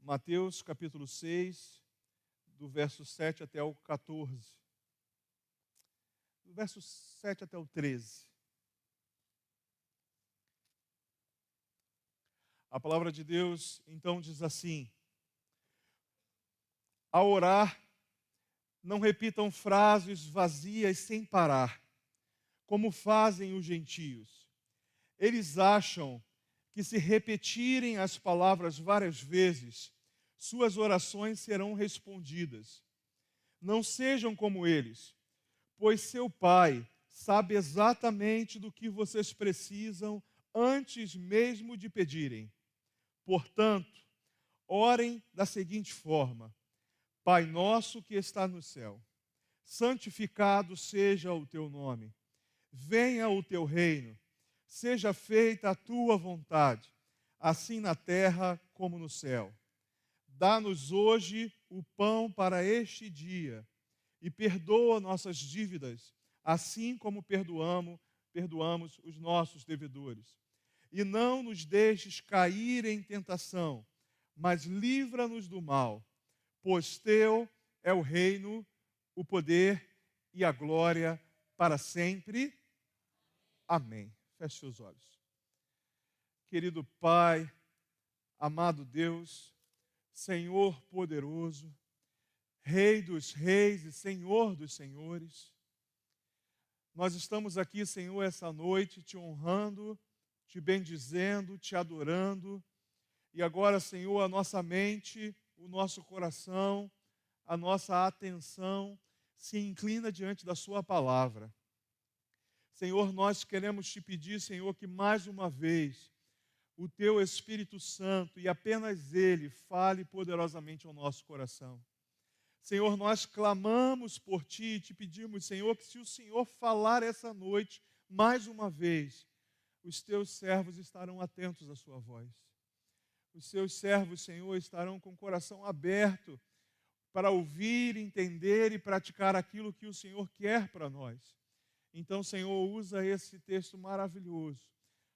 Mateus capítulo 6, do verso 7 até o 14. Do verso 7 até o 13. A palavra de Deus, então, diz assim: ao orar, não repitam frases vazias sem parar, como fazem os gentios. Eles acham que se repetirem as palavras várias vezes, suas orações serão respondidas. Não sejam como eles, pois seu Pai sabe exatamente do que vocês precisam antes mesmo de pedirem. Portanto, orem da seguinte forma: Pai nosso que está no céu, santificado seja o teu nome. Venha o teu reino. Seja feita a tua vontade, assim na terra como no céu. Dá-nos hoje o pão para este dia e perdoa nossas dívidas, assim como perdoamos os nossos devedores. E não nos deixes cair em tentação, mas livra-nos do mal, pois teu é o reino, o poder e a glória para sempre. Amém. Feche seus olhos. Querido Pai, amado Deus, Senhor poderoso, Rei dos reis e Senhor dos senhores, nós estamos aqui, Senhor, essa noite te honrando, te bendizendo, te adorando. E agora, Senhor, a nossa mente, o nosso coração, a nossa atenção se inclina diante da sua palavra. Senhor, nós queremos te pedir, Senhor, que mais uma vez o teu Espírito Santo e apenas ele fale poderosamente ao nosso coração. Senhor, nós clamamos por ti e te pedimos, Senhor, que se o Senhor falar essa noite mais uma vez, os teus servos estarão atentos à sua voz. Os seus servos, Senhor, estarão com o coração aberto para ouvir, entender e praticar aquilo que o Senhor quer para nós. Então, Senhor, usa esse texto maravilhoso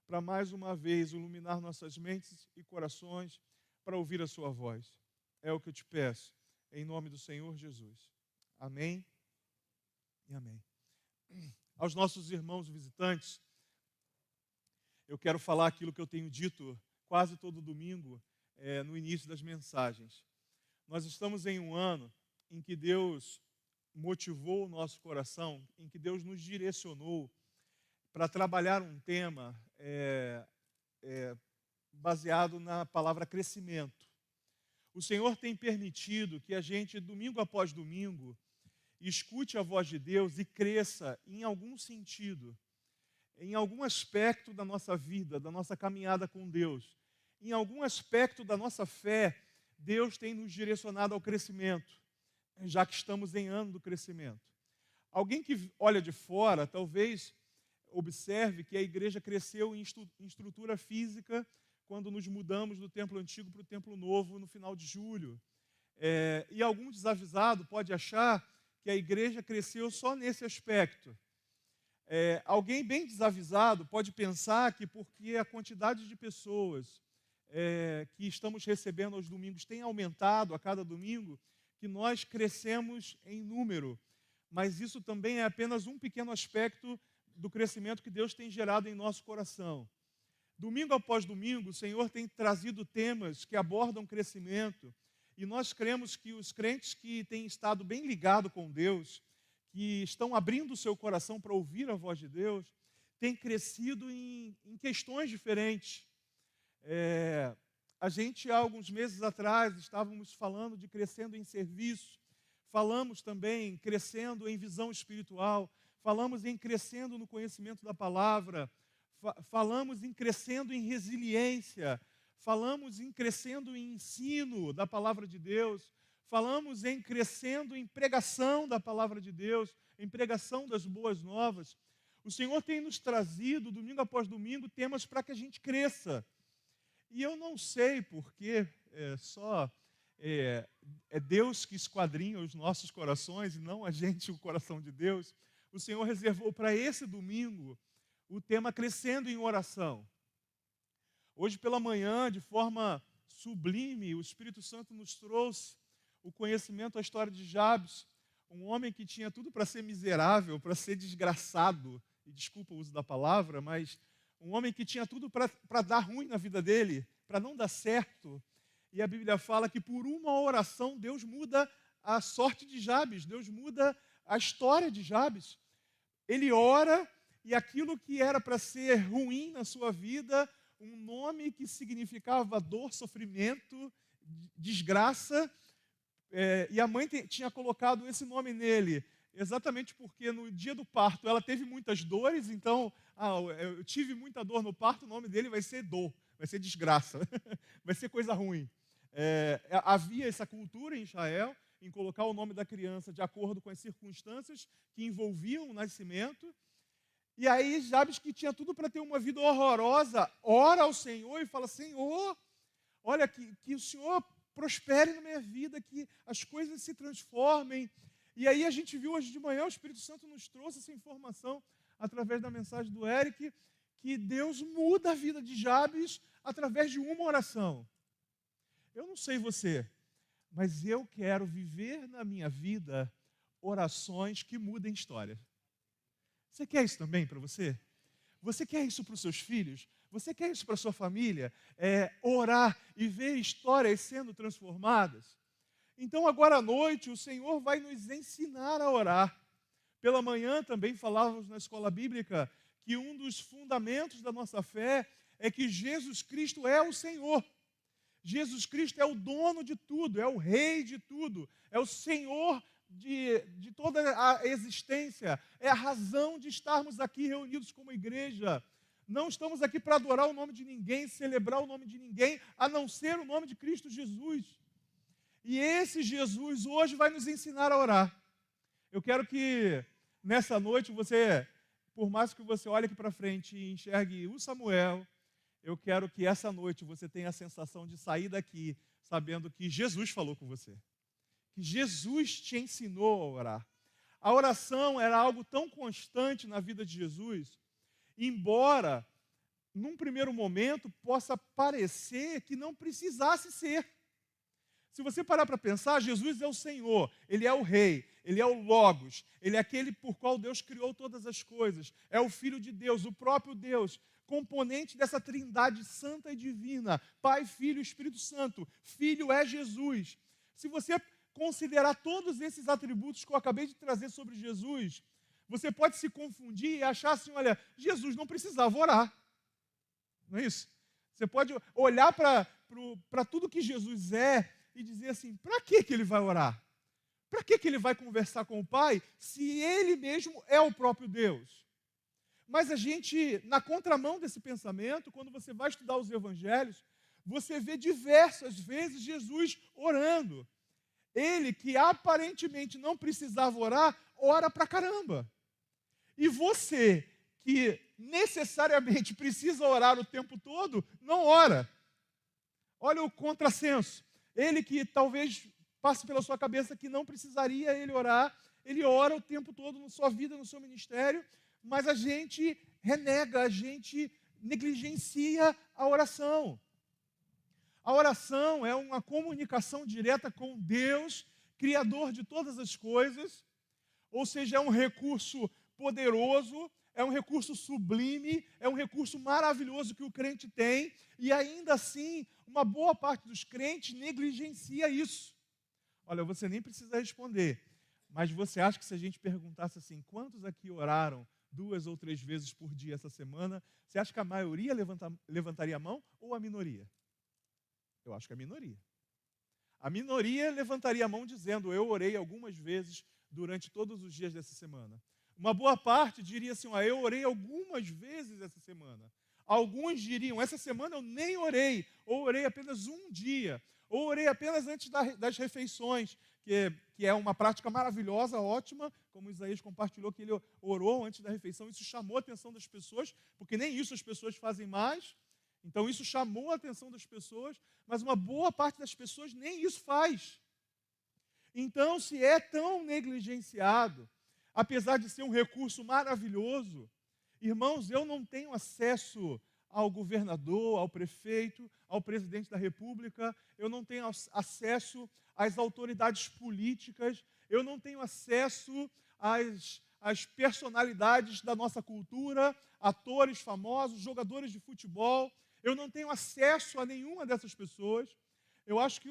para mais uma vez iluminar nossas mentes e corações para ouvir a sua voz. É o que eu te peço, em nome do Senhor Jesus. Amém e amém. Aos nossos irmãos visitantes, eu quero falar aquilo que eu tenho dito quase todo domingo, no início das mensagens. Nós estamos em um ano em que Deus motivou o nosso coração, em que Deus nos direcionou para trabalhar um tema baseado na palavra crescimento. O Senhor tem permitido que a gente, domingo após domingo, escute a voz de Deus e cresça em algum sentido, em algum aspecto da nossa vida, da nossa caminhada com Deus. Em algum aspecto da nossa fé, Deus tem nos direcionado ao crescimento, já que estamos em ano do crescimento. Alguém que olha de fora, talvez observe que a igreja cresceu em estrutura física quando nos mudamos do templo antigo para o templo novo no final de julho. E algum desavisado pode achar que a igreja cresceu só nesse aspecto. Alguém bem desavisado pode pensar que porque a quantidade de pessoas que estamos recebendo aos domingos tem aumentado a cada domingo, que nós crescemos em número. Mas isso também é apenas um pequeno aspecto do crescimento que Deus tem gerado em nosso coração. Domingo após domingo, o Senhor tem trazido temas que abordam crescimento, e nós cremos que os crentes que têm estado bem ligados com Deus, que estão abrindo o seu coração para ouvir a voz de Deus, têm crescido em questões diferentes. A gente, há alguns meses atrás, estávamos falando de crescendo em serviço, falamos também crescendo em visão espiritual, falamos em crescendo no conhecimento da palavra, falamos em crescendo em resiliência, falamos em crescendo em ensino da palavra de Deus, falamos em crescendo em pregação da palavra de Deus, em pregação das boas novas. O Senhor tem nos trazido, domingo após domingo, temas para que a gente cresça. E eu não sei porque é Deus que esquadrinha os nossos corações e não a gente, o coração de Deus. O Senhor reservou para esse domingo o tema crescendo em oração. Hoje pela manhã, de forma sublime, o Espírito Santo nos trouxe o conhecimento, a história de Jabes, um homem que tinha tudo para ser miserável, para ser desgraçado, e desculpa o uso da palavra, mas um homem que tinha tudo para dar ruim na vida dele, para não dar certo. E a Bíblia fala que por uma oração Deus muda a sorte de Jabes, Deus muda a história de Jabes. Ele ora e aquilo que era para ser ruim na sua vida, um nome que significava dor, sofrimento, desgraça, e a mãe tinha colocado esse nome nele, exatamente porque no dia do parto ela teve muitas dores, então, eu tive muita dor no parto, o nome dele vai ser dor, vai ser desgraça, vai ser coisa ruim. Havia essa cultura em Israel, em colocar o nome da criança de acordo com as circunstâncias que envolviam o nascimento. E aí Jabes, que tinha tudo para ter uma vida horrorosa, ora ao Senhor e fala: Senhor, olha, que o Senhor prospere na minha vida, que as coisas se transformem. E aí a gente viu hoje de manhã, o Espírito Santo nos trouxe essa informação através da mensagem do Eric, que Deus muda a vida de Jabes através de uma oração. Eu não sei você, mas eu quero viver na minha vida orações que mudem história. Você quer isso também para você? Você quer isso para os seus filhos? Você quer isso para a sua família? Orar e ver histórias sendo transformadas? Então, agora à noite, o Senhor vai nos ensinar a orar. Pela manhã também falávamos na escola bíblica que um dos fundamentos da nossa fé é que Jesus Cristo é o Senhor. Jesus Cristo é o dono de tudo, é o rei de tudo, é o Senhor de toda a existência, é a razão de estarmos aqui reunidos como igreja. Não estamos aqui para adorar o nome de ninguém, celebrar o nome de ninguém, a não ser o nome de Cristo Jesus. E esse Jesus hoje vai nos ensinar a orar. Eu quero que nessa noite você, por mais que você olhe aqui para frente e enxergue o Samuel, eu quero que essa noite você tenha a sensação de sair daqui sabendo que Jesus falou com você. Que Jesus te ensinou a orar. A oração era algo tão constante na vida de Jesus, embora, num primeiro momento, possa parecer que não precisasse ser. Se você parar para pensar, Jesus é o Senhor, Ele é o Rei, Ele é o Logos, Ele é aquele por qual Deus criou todas as coisas, é o Filho de Deus, o próprio Deus, componente dessa trindade santa e divina, Pai, Filho e Espírito Santo. Filho é Jesus. Se você considerar todos esses atributos que eu acabei de trazer sobre Jesus, você pode se confundir e achar assim: olha, Jesus não precisava orar. Não é isso? Você pode olhar para tudo que Jesus é e dizer assim: para que ele vai orar? Para que ele vai conversar com o Pai se ele mesmo é o próprio Deus? Mas a gente, na contramão desse pensamento, quando você vai estudar os evangelhos, você vê diversas vezes Jesus orando. Ele, que aparentemente não precisava orar, ora pra caramba. E você, que necessariamente precisa orar o tempo todo, não ora. Olha o contrassenso. Ele que talvez passe pela sua cabeça que não precisaria ele orar, ele ora o tempo todo na sua vida, no seu ministério, mas a gente renega, a gente negligencia a oração. A oração é uma comunicação direta com Deus, Criador de todas as coisas, ou seja, é um recurso poderoso, é um recurso sublime, é um recurso maravilhoso que o crente tem, e ainda assim, uma boa parte dos crentes negligencia isso. Olha, você nem precisa responder, mas você acha que se a gente perguntasse assim: quantos aqui oraram 2 ou 3 vezes por dia essa semana, você acha que a maioria levantaria a mão ou a minoria? Eu acho que a minoria. A minoria levantaria a mão dizendo: eu orei algumas vezes durante todos os dias dessa semana. Uma boa parte diria assim: eu orei algumas vezes essa semana. Alguns diriam: essa semana eu nem orei, ou orei apenas um dia, ou orei apenas antes das refeições, que é uma prática maravilhosa, ótima, como Isaías compartilhou, que ele orou antes da refeição. Isso chamou a atenção das pessoas, porque nem isso as pessoas fazem mais. Então isso chamou a atenção das pessoas, mas uma boa parte das pessoas nem isso faz. Então, se é tão negligenciado, apesar de ser um recurso maravilhoso, irmãos, eu não tenho acesso ao governador, ao prefeito, ao presidente da República, eu não tenho acesso às autoridades políticas, eu não tenho acesso às personalidades da nossa cultura, atores famosos, jogadores de futebol, eu não tenho acesso a nenhuma dessas pessoas. Eu acho que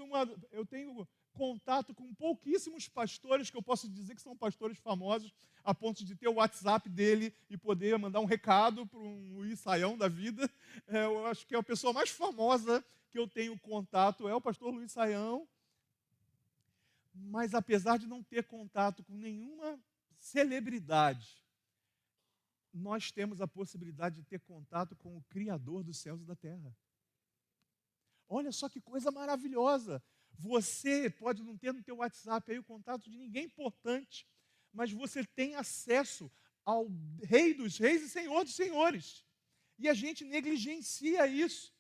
eu tenho contato com pouquíssimos pastores que eu posso dizer que são pastores famosos, a ponto de ter o WhatsApp dele e poder mandar um recado para um Luiz Saião da vida. Eu acho que a pessoa mais famosa que eu tenho contato é o pastor Luiz Saião. Mas apesar de não ter contato com nenhuma celebridade, nós temos a possibilidade de ter contato com o Criador dos céus e da terra. Olha só que coisa maravilhosa. Você pode não ter no teu WhatsApp aí o contato de ninguém importante, mas você tem acesso ao Rei dos Reis e Senhor dos Senhores. E a gente negligencia isso.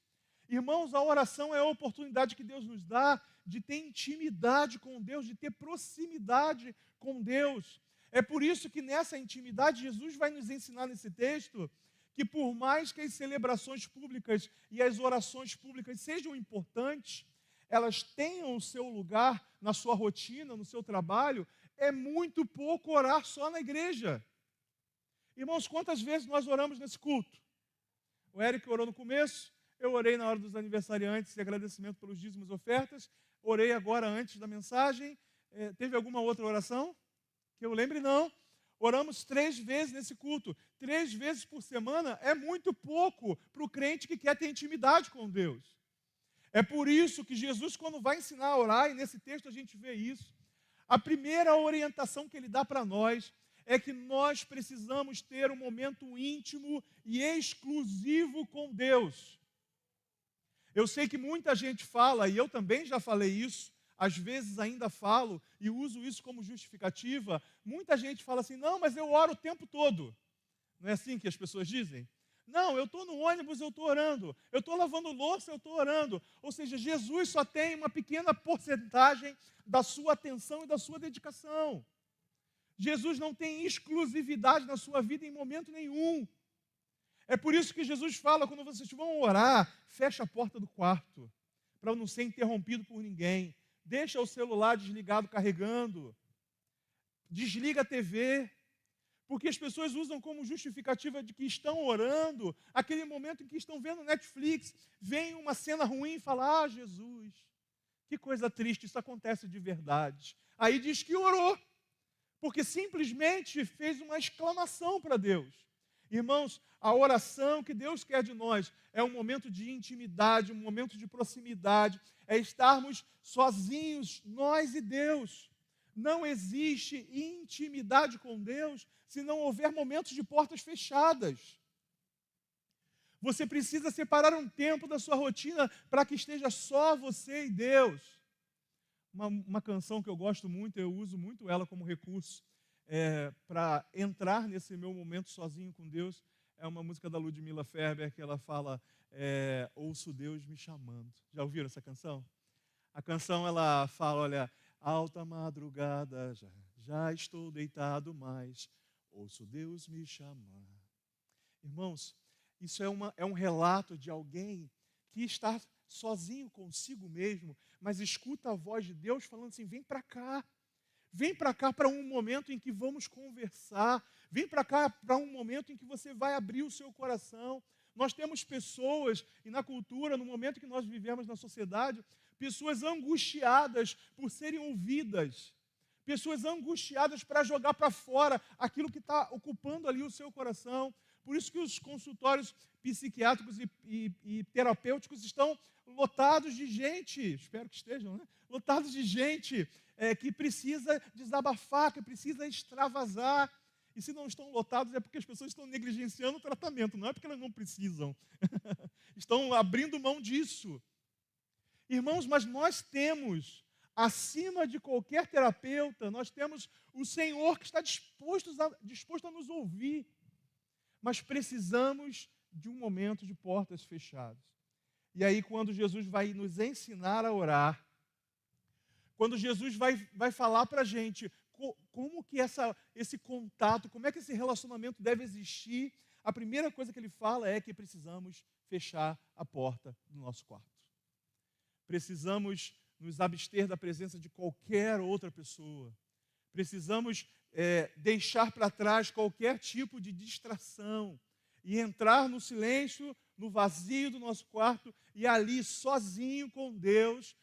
Irmãos, a oração é a oportunidade que Deus nos dá de ter intimidade com Deus, de ter proximidade com Deus. É por isso que nessa intimidade Jesus vai nos ensinar nesse texto que por mais que as celebrações públicas e as orações públicas sejam importantes, elas tenham o seu lugar na sua rotina, no seu trabalho, é muito pouco orar só na igreja. Irmãos, quantas vezes nós oramos nesse culto? O Eric orou no começo, eu orei na hora dos aniversariantes e agradecimento pelos dízimos e ofertas, orei agora antes da mensagem. Teve alguma outra oração? Que eu lembre, não. Oramos 3 vezes nesse culto. 3 vezes por semana é muito pouco para o crente que quer ter intimidade com Deus. É por isso que Jesus, quando vai ensinar a orar, e nesse texto a gente vê isso, a primeira orientação que ele dá para nós é que nós precisamos ter um momento íntimo e exclusivo com Deus. Eu sei que muita gente fala, e eu também já falei isso, às vezes ainda falo e uso isso como justificativa. Muita gente fala assim, não, mas eu oro o tempo todo. Não é assim que as pessoas dizem? Não, eu estou no ônibus, eu estou orando. Eu estou lavando louça, eu estou orando. Ou seja, Jesus só tem uma pequena porcentagem da sua atenção e da sua dedicação. Jesus não tem exclusividade na sua vida em momento nenhum. É por isso que Jesus fala, quando vocês vão orar, fecha a porta do quarto, para não ser interrompido por ninguém. Deixa o celular desligado carregando. Desliga a TV. Porque as pessoas usam como justificativa de que estão orando, aquele momento em que estão vendo Netflix, vem uma cena ruim e fala, Jesus, que coisa triste, isso acontece de verdade. Aí diz que orou, porque simplesmente fez uma exclamação para Deus. Irmãos, a oração que Deus quer de nós é um momento de intimidade, um momento de proximidade, é estarmos sozinhos, nós e Deus. Não existe intimidade com Deus se não houver momentos de portas fechadas. Você precisa separar um tempo da sua rotina para que esteja só você e Deus. Uma canção que eu gosto muito, eu uso muito ela como recurso para entrar nesse meu momento sozinho com Deus, é uma música da Ludmilla Ferber que ela fala, ouço Deus me chamando. Já ouviram essa canção? A canção ela fala, olha, alta madrugada, já estou deitado, mas ouço Deus me chamar. Irmãos, isso é um relato de alguém que está sozinho consigo mesmo, mas escuta a voz de Deus falando assim, vem para cá. Vem para cá para um momento em que vamos conversar. Vem para cá para um momento em que você vai abrir o seu coração. Nós temos pessoas, e na cultura, no momento que nós vivemos na sociedade, pessoas angustiadas por serem ouvidas. Pessoas angustiadas para jogar para fora aquilo que está ocupando ali o seu coração. Por isso que os consultórios psiquiátricos e terapêuticos estão lotados de gente, espero que estejam, né? Lotados de gente que precisa desabafar, que precisa extravasar. E se não estão lotados é porque as pessoas estão negligenciando o tratamento, não é porque elas não precisam. Estão abrindo mão disso. Irmãos, mas nós temos, acima de qualquer terapeuta, nós temos o Senhor que está disposto a nos ouvir. Mas precisamos de um momento de portas fechadas. E aí, quando Jesus vai nos ensinar a orar, quando Jesus vai falar para a gente como que esse contato, como é que esse relacionamento deve existir, a primeira coisa que ele fala é que precisamos fechar a porta do nosso quarto. Precisamos nos abster da presença de qualquer outra pessoa. Precisamos deixar para trás qualquer tipo de distração e entrar no silêncio, no vazio do nosso quarto e ali, sozinho com Deus,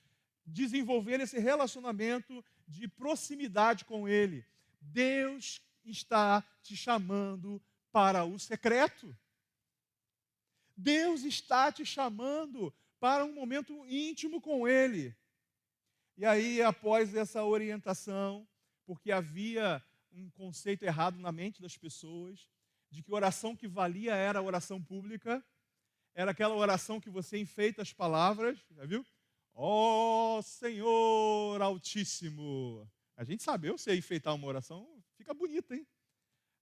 desenvolver esse relacionamento de proximidade com Ele. Deus está te chamando para o secreto. Deus está te chamando para um momento íntimo com Ele. E aí, após essa orientação, porque havia um conceito errado na mente das pessoas, de que oração que valia era a oração pública, era aquela oração que você enfeita as palavras, já viu? Ó Senhor Altíssimo. A gente sabe, eu sei enfeitar uma oração, fica bonita, hein?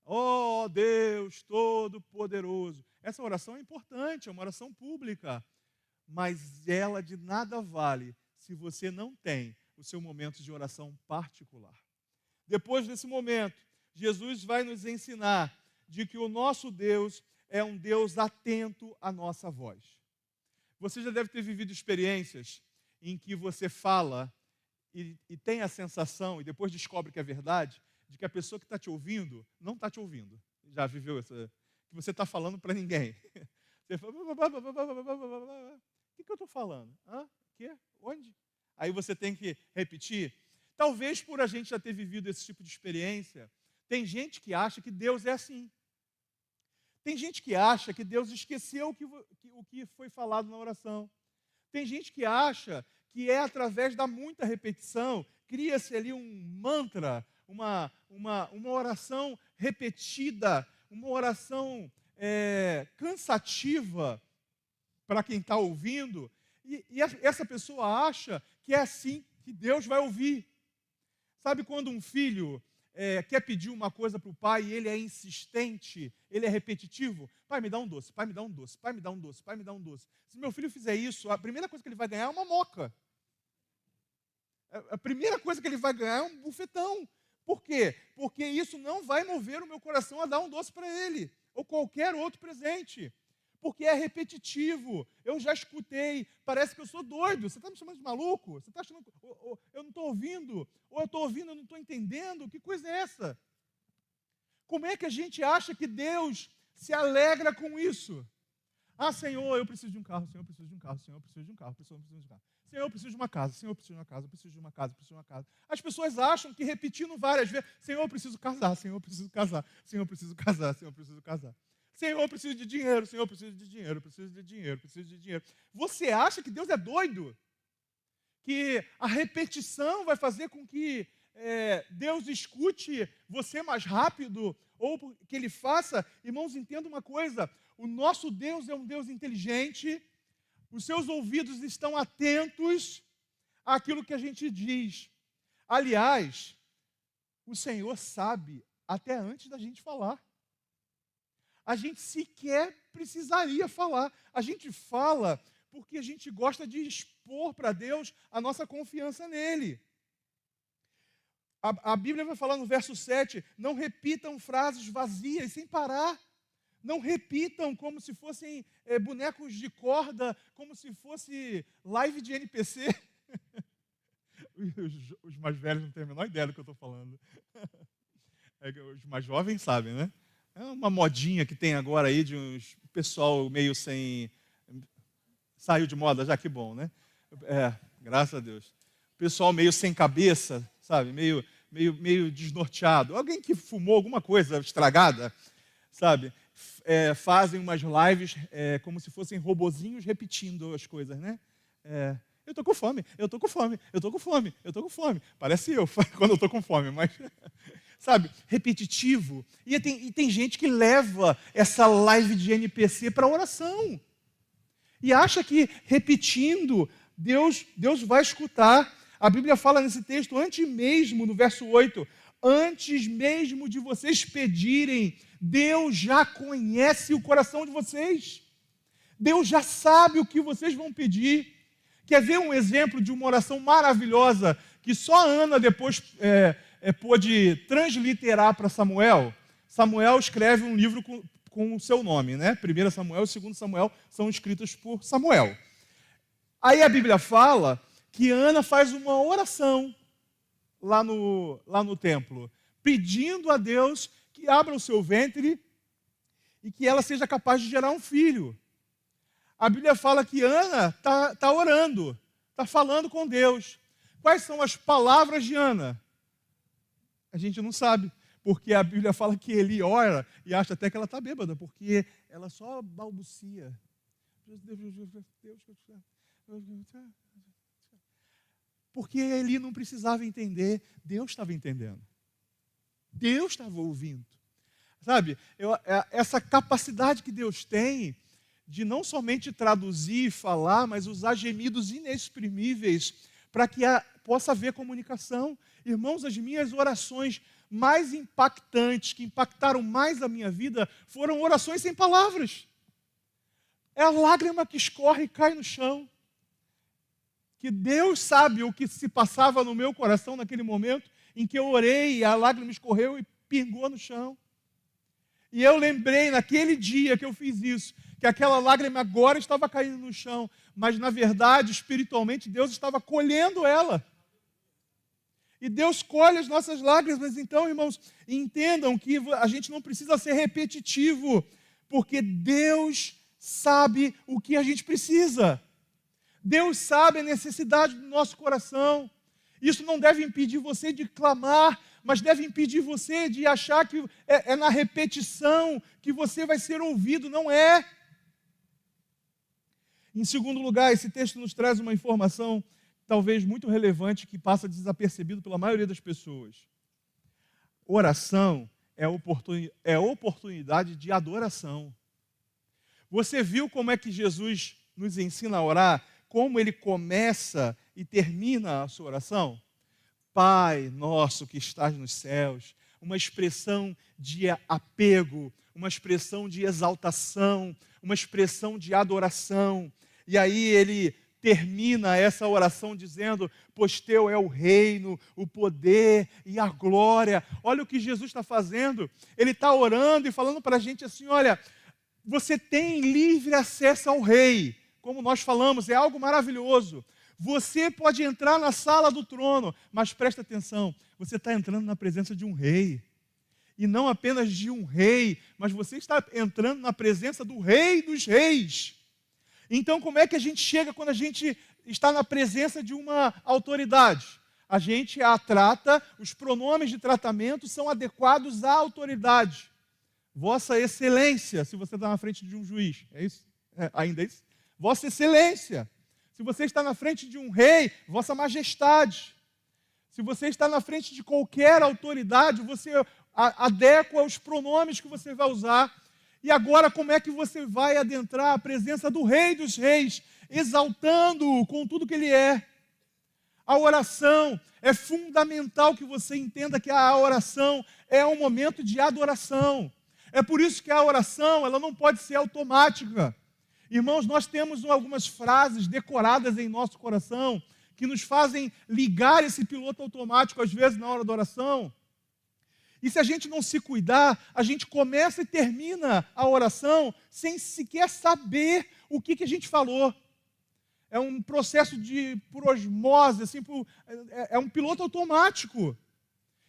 Ó Deus Todo-Poderoso. Essa oração é importante, é uma oração pública, mas ela de nada vale se você não tem o seu momento de oração particular. Depois desse momento, Jesus vai nos ensinar de que o nosso Deus é um Deus atento à nossa voz. Você já deve ter vivido experiências em que você fala e tem a sensação, e depois descobre que é verdade, de que a pessoa que está te ouvindo não está te ouvindo. Já viveu essa? Que você está falando para ninguém. Você fala, o que eu estou falando? Hã? Quê? Onde? Aí você tem que repetir. Talvez por a gente já ter vivido esse tipo de experiência, tem gente que acha que Deus é assim. Tem gente que acha que Deus esqueceu o que foi falado na oração. Tem gente que acha que é através da muita repetição, cria-se ali um mantra, uma oração repetida, uma oração cansativa para quem está ouvindo, e essa pessoa acha que é assim que Deus vai ouvir. Sabe quando um filho quer pedir uma coisa para o pai e ele é insistente, ele é repetitivo? Pai, me dá um doce, pai, me dá um doce, pai, me dá um doce, pai, me dá um doce. Se meu filho fizer isso, a primeira coisa que ele vai ganhar é uma moca. A primeira coisa que ele vai ganhar é um bufetão. Por quê? Porque isso não vai mover o meu coração a dar um doce para ele, ou qualquer outro presente. Porque é repetitivo. Eu já escutei, parece que eu sou doido. Você está me chamando de maluco? Você está achando que eu não estou ouvindo? Ou eu estou ouvindo e não estou entendendo? Que coisa é essa? Como é que a gente acha que Deus se alegra com isso? Ah, Senhor, eu preciso de um carro. Senhor, eu preciso de um carro. Senhor, eu preciso de um carro. Senhor, eu preciso de um carro. Senhor, eu preciso de uma casa. Senhor, eu preciso de uma casa. Eu preciso de uma casa. Eu preciso de uma casa. As pessoas acham que repetindo várias vezes, Senhor, eu preciso casar. Senhor, eu preciso casar. Senhor, eu preciso casar. Senhor, eu preciso casar. Senhor, eu preciso de dinheiro. Senhor, eu preciso de dinheiro. Eu preciso de dinheiro. Eu preciso de dinheiro. Você acha que Deus é doido? Que a repetição vai fazer com que Deus escute você mais rápido? Ou que Ele faça? Irmãos, entenda uma coisa. O nosso Deus é um Deus inteligente. Os seus ouvidos estão atentos àquilo que a gente diz. Aliás, o Senhor sabe até antes da gente falar. A gente sequer precisaria falar. A gente fala porque a gente gosta de expor para Deus a nossa confiança nele. A Bíblia vai falar no verso 7, não repitam frases vazias sem parar. Não repitam como se fossem bonecos de corda, como se fosse live de NPC. Os mais velhos não têm a menor ideia do que eu estou falando. Os mais jovens sabem, né? É uma modinha que tem agora aí de uns pessoal meio sem... Saiu de moda já, que bom, né? Graças a Deus. Pessoal meio sem cabeça, sabe? Meio desnorteado. Alguém que fumou alguma coisa estragada, sabe? Fazem umas lives como se fossem robozinhos repetindo as coisas, né? Eu estou com fome, eu estou com fome, eu estou com fome, eu estou com fome. Parece eu quando eu estou com fome, mas... Sabe, repetitivo. E tem gente que leva essa live de NPC para oração. E acha que repetindo, Deus vai escutar. A Bíblia fala nesse texto, antes mesmo, no verso 8, antes mesmo de vocês pedirem, Deus já conhece o coração de vocês. Deus já sabe o que vocês vão pedir. Quer ver um exemplo de uma oração maravilhosa que só a Ana depois pôde transliterar para Samuel? Samuel escreve um livro com o seu nome, né? 1 Samuel e 2 Samuel são escritas por Samuel. Aí a Bíblia fala que Ana faz uma oração lá no templo, pedindo a Deus que abra o seu ventre e que ela seja capaz de gerar um filho. A Bíblia fala que Ana está orando, está falando com Deus. Quais são as palavras de Ana? A gente não sabe, porque a Bíblia fala que Eli ora e acha até que ela está bêbada, porque ela só balbucia. Porque Eli não precisava entender, Deus estava entendendo. Deus estava ouvindo. Sabe, essa capacidade que Deus tem de não somente traduzir e falar, mas usar gemidos inexprimíveis para que possa haver comunicação. Irmãos, as minhas orações mais impactantes, que impactaram mais a minha vida, foram orações sem palavras. É a lágrima que escorre e cai no chão. Que Deus sabe o que se passava no meu coração naquele momento em que eu orei e a lágrima escorreu e pingou no chão. E eu lembrei naquele dia que eu fiz isso, que aquela lágrima agora estava caindo no chão, mas na verdade, espiritualmente, Deus estava colhendo ela. E Deus colhe as nossas lágrimas. Então, irmãos, entendam que a gente não precisa ser repetitivo, porque Deus sabe o que a gente precisa. Deus sabe a necessidade do nosso coração. Isso não deve impedir você de clamar, mas deve impedir você de achar que é na repetição que você vai ser ouvido. Não é. Em segundo lugar, esse texto nos traz uma informação talvez muito relevante que passa desapercebido pela maioria das pessoas. Oração é oportunidade de adoração. Você viu como é que Jesus nos ensina a orar? Como ele começa e termina a sua oração? Pai nosso que estás nos céus. Uma expressão de apego, uma expressão de exaltação, uma expressão de adoração. E aí ele termina essa oração dizendo: pois teu é o reino, o poder e a glória. Olha o que Jesus está fazendo. Ele está orando e falando para a gente assim: olha, você tem livre acesso ao rei. Como nós falamos, é algo maravilhoso. Você pode entrar na sala do trono, mas presta atenção, você está entrando na presença de um rei. E não apenas de um rei, mas você está entrando na presença do rei dos reis. Então, como é que a gente chega quando a gente está na presença de uma autoridade? A gente a trata, os pronomes de tratamento são adequados à autoridade. Vossa Excelência, se você está na frente de um juiz, é isso? Ainda é isso? Vossa Excelência. Se você está na frente de um rei, Vossa Majestade. Se você está na frente de qualquer autoridade, você adequa os pronomes que você vai usar. E agora, como é que você vai adentrar a presença do Rei dos Reis, exaltando-o com tudo que ele é? A oração é fundamental que você entenda que a oração é um momento de adoração. É por isso que a oração ela não pode ser automática. Irmãos, nós temos algumas frases decoradas em nosso coração que nos fazem ligar esse piloto automático, às vezes, na hora da oração. E se a gente não se cuidar, a gente começa e termina a oração sem sequer saber o que a gente falou. É um processo por osmose, assim, é um piloto automático.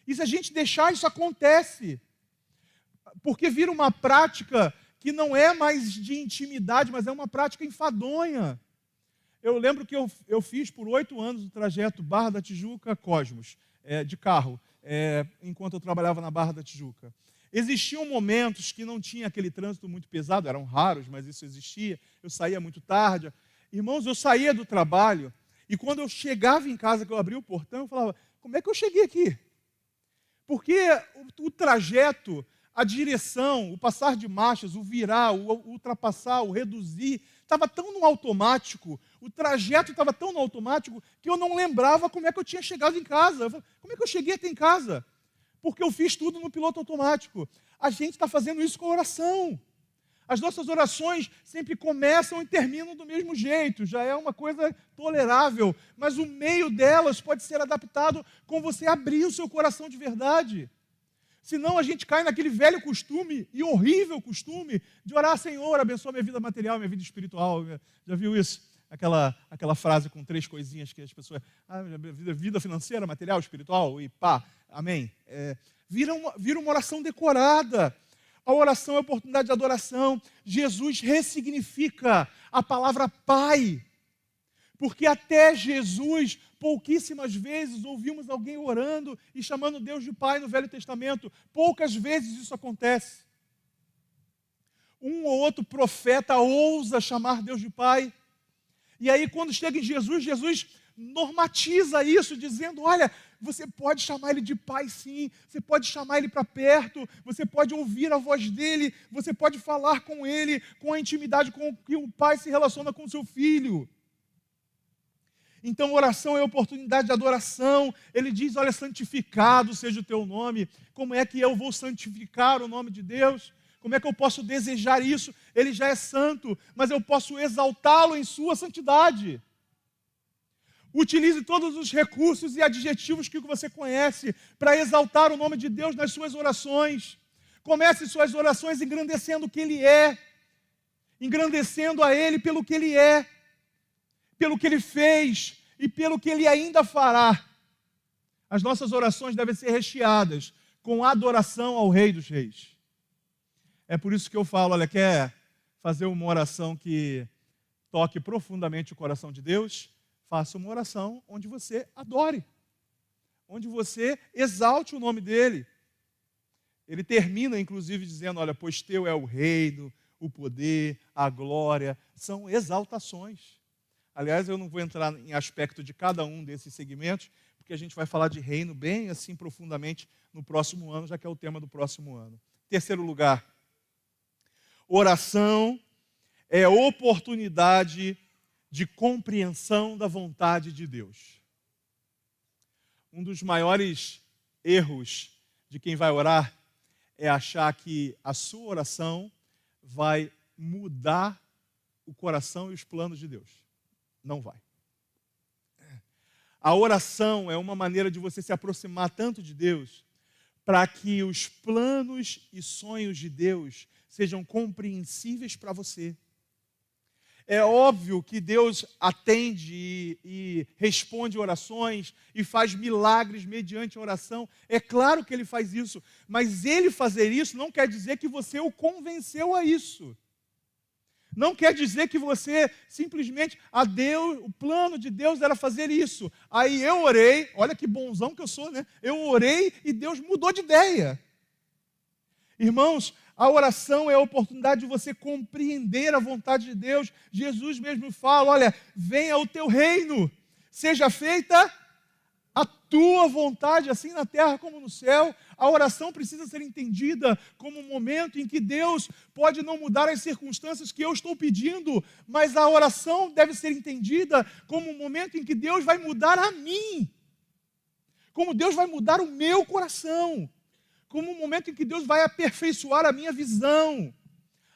E se a gente deixar, isso acontece. Porque vira uma prática que não é mais de intimidade, mas é uma prática enfadonha. Eu lembro que eu fiz por 8 anos o trajeto Barra da Tijuca-Cosmos, de carro, enquanto eu trabalhava na Barra da Tijuca. Existiam momentos que não tinha aquele trânsito muito pesado, eram raros, mas isso existia. Eu saía muito tarde. Irmãos, eu saía do trabalho e quando eu chegava em casa, que eu abria o portão, eu falava: como é que eu cheguei aqui? Porque o trajeto, a direção, o passar de marchas, o virar, o ultrapassar, o reduzir, estava tão no automático, o trajeto estava tão no automático, que eu não lembrava como é que eu tinha chegado em casa. Eu falei: como é que eu cheguei até em casa? Porque eu fiz tudo no piloto automático. A gente está fazendo isso com a oração. As nossas orações sempre começam e terminam do mesmo jeito, já é uma coisa tolerável, mas o meio delas pode ser adaptado com você abrir o seu coração de verdade. Senão a gente cai naquele velho costume e horrível costume de orar: Senhor, abençoa minha vida material, minha vida espiritual. Já viu isso? Aquela frase com 3 coisinhas que as pessoas... vida financeira, material, espiritual e pá, amém. Vira uma oração decorada. A oração é a oportunidade de adoração. Jesus ressignifica a palavra Pai. Porque até Jesus, pouquíssimas vezes, ouvimos alguém orando e chamando Deus de Pai no Velho Testamento. Poucas vezes isso acontece. Um ou outro profeta ousa chamar Deus de Pai. E aí, quando chega em Jesus, Jesus normatiza isso, dizendo: olha, você pode chamar Ele de Pai, sim. Você pode chamar Ele para perto. Você pode ouvir a voz dEle. Você pode falar com Ele, com a intimidade com que um pai se relaciona com o seu filho. Então, oração é oportunidade de adoração. Ele diz: olha, santificado seja o teu nome. Como é que eu vou santificar o nome de Deus? Como é que eu posso desejar isso? Ele já é santo, mas eu posso exaltá-lo em sua santidade. Utilize todos os recursos e adjetivos que você conhece para exaltar o nome de Deus nas suas orações. Comece suas orações engrandecendo o que Ele é, engrandecendo a Ele pelo que Ele é, pelo que Ele fez e pelo que Ele ainda fará. As nossas orações devem ser recheadas com adoração ao Rei dos Reis. É por isso que eu falo: olha, quer fazer uma oração que toque profundamente o coração de Deus? Faça uma oração onde você adore, onde você exalte o nome dEle. Ele termina, inclusive, dizendo: olha, pois teu é o reino, o poder, a glória, são exaltações. Aliás, eu não vou entrar em aspecto de cada um desses segmentos, porque a gente vai falar de reino bem assim profundamente no próximo ano, já que é o tema do próximo ano. Terceiro lugar, oração é oportunidade de compreensão da vontade de Deus. Um dos maiores erros de quem vai orar é achar que a sua oração vai mudar o coração e os planos de Deus. Não vai. A oração é uma maneira de você se aproximar tanto de Deus para que os planos e sonhos de Deus sejam compreensíveis para você. É óbvio que Deus atende e responde orações e faz milagres mediante a oração. É claro que Ele faz isso, mas Ele fazer isso não quer dizer que você o convenceu a isso. Não quer dizer que você simplesmente, o plano de Deus era fazer isso. Aí eu orei, olha que bonzão que eu sou, né? Eu orei e Deus mudou de ideia. Irmãos, a oração é a oportunidade de você compreender a vontade de Deus. Jesus mesmo fala: olha, venha o teu reino, seja feita a tua vontade, assim na terra como no céu. A oração precisa ser entendida como um momento em que Deus pode não mudar as circunstâncias que eu estou pedindo, mas a oração deve ser entendida como um momento em que Deus vai mudar a mim, como Deus vai mudar o meu coração, como um momento em que Deus vai aperfeiçoar a minha visão.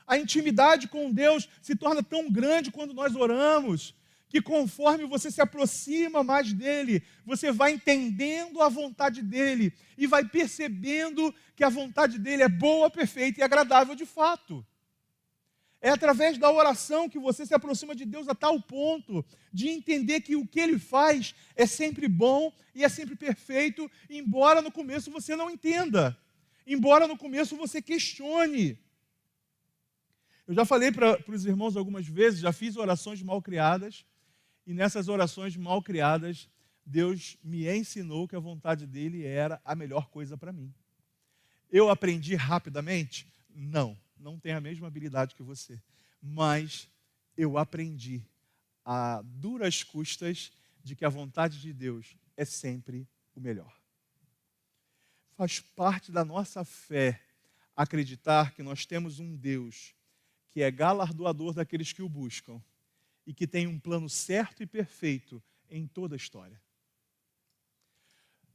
A intimidade com Deus se torna tão grande quando nós oramos, que conforme você se aproxima mais dEle, você vai entendendo a vontade dEle e vai percebendo que a vontade dEle é boa, perfeita e agradável de fato. É através da oração que você se aproxima de Deus a tal ponto de entender que o que Ele faz é sempre bom e é sempre perfeito, embora no começo você não entenda, embora no começo você questione. Eu já falei para os irmãos algumas vezes, já fiz orações mal criadas, e nessas orações mal criadas, Deus me ensinou que a vontade dEle era a melhor coisa para mim. Eu aprendi rapidamente? Não tenho a mesma habilidade que você. Mas eu aprendi a duras custas de que a vontade de Deus é sempre o melhor. Faz parte da nossa fé acreditar que nós temos um Deus que é galardoador daqueles que o buscam e que tem um plano certo e perfeito em toda a história.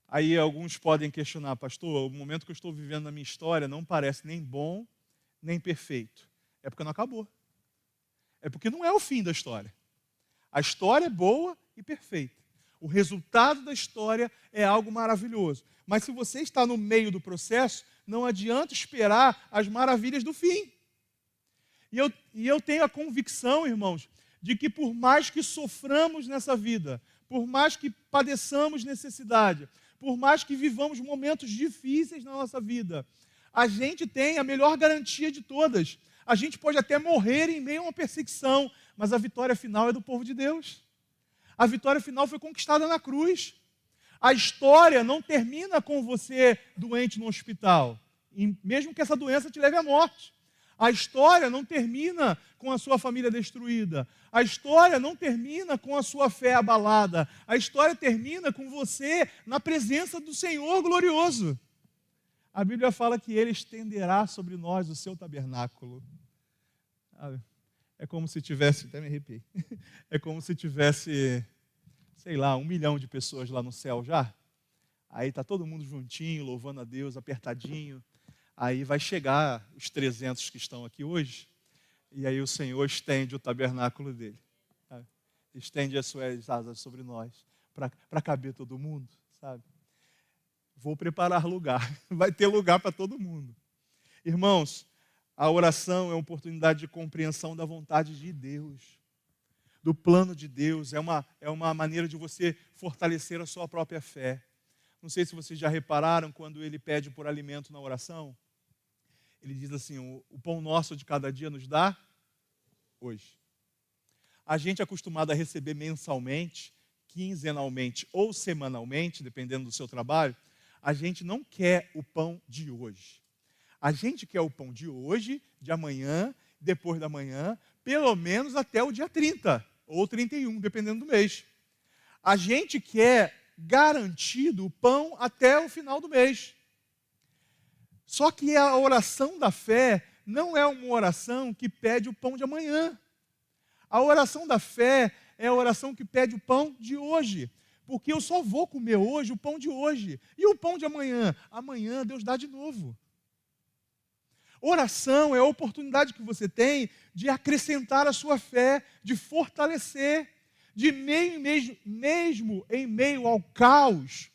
Aí alguns podem questionar: pastor, o momento que eu estou vivendo na minha história não parece nem bom, nem perfeito. É porque não acabou. É porque não é o fim da história. A história é boa e perfeita. O resultado da história é algo maravilhoso. Mas se você está no meio do processo, não adianta esperar as maravilhas do fim. E eu tenho a convicção, irmãos, de que por mais que soframos nessa vida, por mais que padeçamos necessidade, por mais que vivamos momentos difíceis na nossa vida, a gente tem a melhor garantia de todas. A gente pode até morrer em meio a uma perseguição, mas a vitória final é do povo de Deus. A vitória final foi conquistada na cruz. A história não termina com você doente no hospital, mesmo que essa doença te leve à morte. A história não termina com a sua família destruída. A história não termina com a sua fé abalada. A história termina com você na presença do Senhor glorioso. A Bíblia fala que Ele estenderá sobre nós o seu tabernáculo. É como se tivesse, até me arrepiei, é como se tivesse, sei lá, 1 milhão de pessoas lá no céu já. Aí está todo mundo juntinho, louvando a Deus, apertadinho. Aí vai chegar os 300 que estão aqui hoje, e aí o Senhor estende o tabernáculo dele. Sabe? Estende as suas asas sobre nós, para caber todo mundo, sabe? Vou preparar lugar, vai ter lugar para todo mundo. Irmãos, a oração é uma oportunidade de compreensão da vontade de Deus, do plano de Deus, é uma maneira de você fortalecer a sua própria fé. Não sei se vocês já repararam, quando ele pede por alimento na oração, ele diz assim: o pão nosso de cada dia nos dá hoje. A gente é acostumado a receber mensalmente, quinzenalmente ou semanalmente, dependendo do seu trabalho. A gente não quer o pão de hoje. A gente quer o pão de hoje, de amanhã, depois da manhã, pelo menos até o dia 30 ou 31, dependendo do mês. A gente quer garantido o pão até o final do mês. Só que a oração da fé não é uma oração que pede o pão de amanhã. A oração da fé é a oração que pede o pão de hoje. Porque eu só vou comer hoje o pão de hoje. E o pão de amanhã? Amanhã Deus dá de novo. Oração é a oportunidade que você tem de acrescentar a sua fé, de fortalecer, de mesmo em meio ao caos,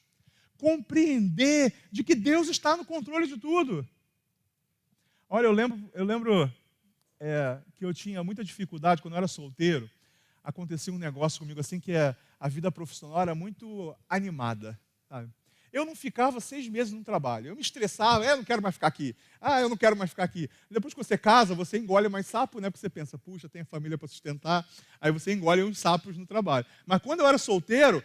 compreender de que Deus está no controle de tudo. Olha, eu lembro que eu tinha muita dificuldade quando eu era solteiro. Acontecia um negócio comigo assim, que a vida profissional era muito animada, sabe? Eu não ficava 6 meses no trabalho. Eu me estressava, eu não quero mais ficar aqui. Eu não quero mais ficar aqui. Depois que você casa, você engole mais sapo, né? Porque você pensa, puxa, tem a família para sustentar. Aí você engole uns sapos no trabalho. Mas quando eu era solteiro,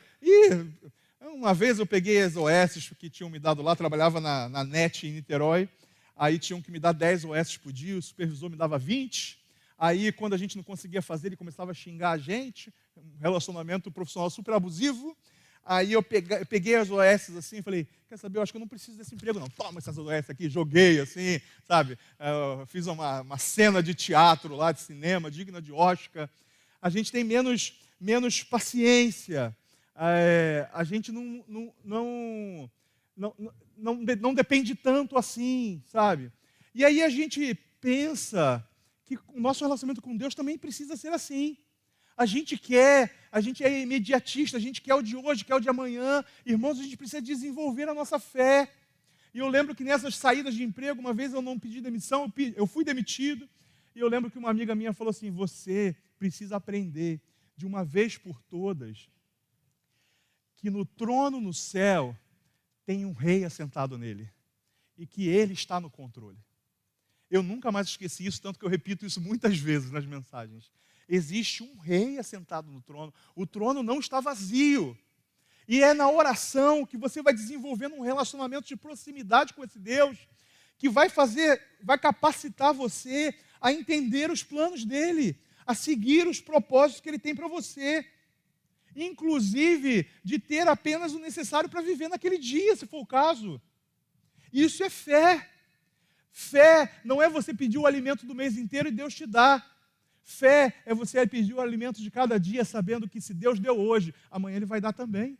uma vez eu peguei as OS que tinham me dado lá, trabalhava na NET em Niterói. Aí tinham que me dar 10 OS por dia, o supervisor me dava 20. Aí quando a gente não conseguia fazer, ele começava a xingar a gente. Um relacionamento profissional super abusivo. Aí eu peguei as OS assim e falei, quer saber, eu acho que eu não preciso desse emprego não. Toma essas OS aqui, joguei assim, sabe? Fiz uma cena de teatro lá, de cinema, digna de Oscar. A gente tem menos paciência. A gente não depende tanto assim, sabe? E aí a gente pensa que o nosso relacionamento com Deus também precisa ser assim. A gente é imediatista, a gente quer o de hoje, quer o de amanhã. Irmãos, a gente precisa desenvolver a nossa fé. E eu lembro que nessas saídas de emprego, uma vez eu não pedi demissão, eu fui demitido. E eu lembro que uma amiga minha falou assim, você precisa aprender, de uma vez por todas, que no trono no céu tem um rei assentado nele. E que ele está no controle. Eu nunca mais esqueci isso, tanto que eu repito isso muitas vezes nas mensagens. Existe um rei assentado no trono. O trono não está vazio. E é na oração que você vai desenvolvendo um relacionamento de proximidade com esse Deus, que vai capacitar você a entender os planos dele, a seguir os propósitos que ele tem para você. Inclusive, de ter apenas o necessário para viver naquele dia, se for o caso. Isso é fé. Fé não é você pedir o alimento do mês inteiro e Deus te dá. Fé é você pedir o alimento de cada dia, sabendo que se Deus deu hoje, amanhã Ele vai dar também.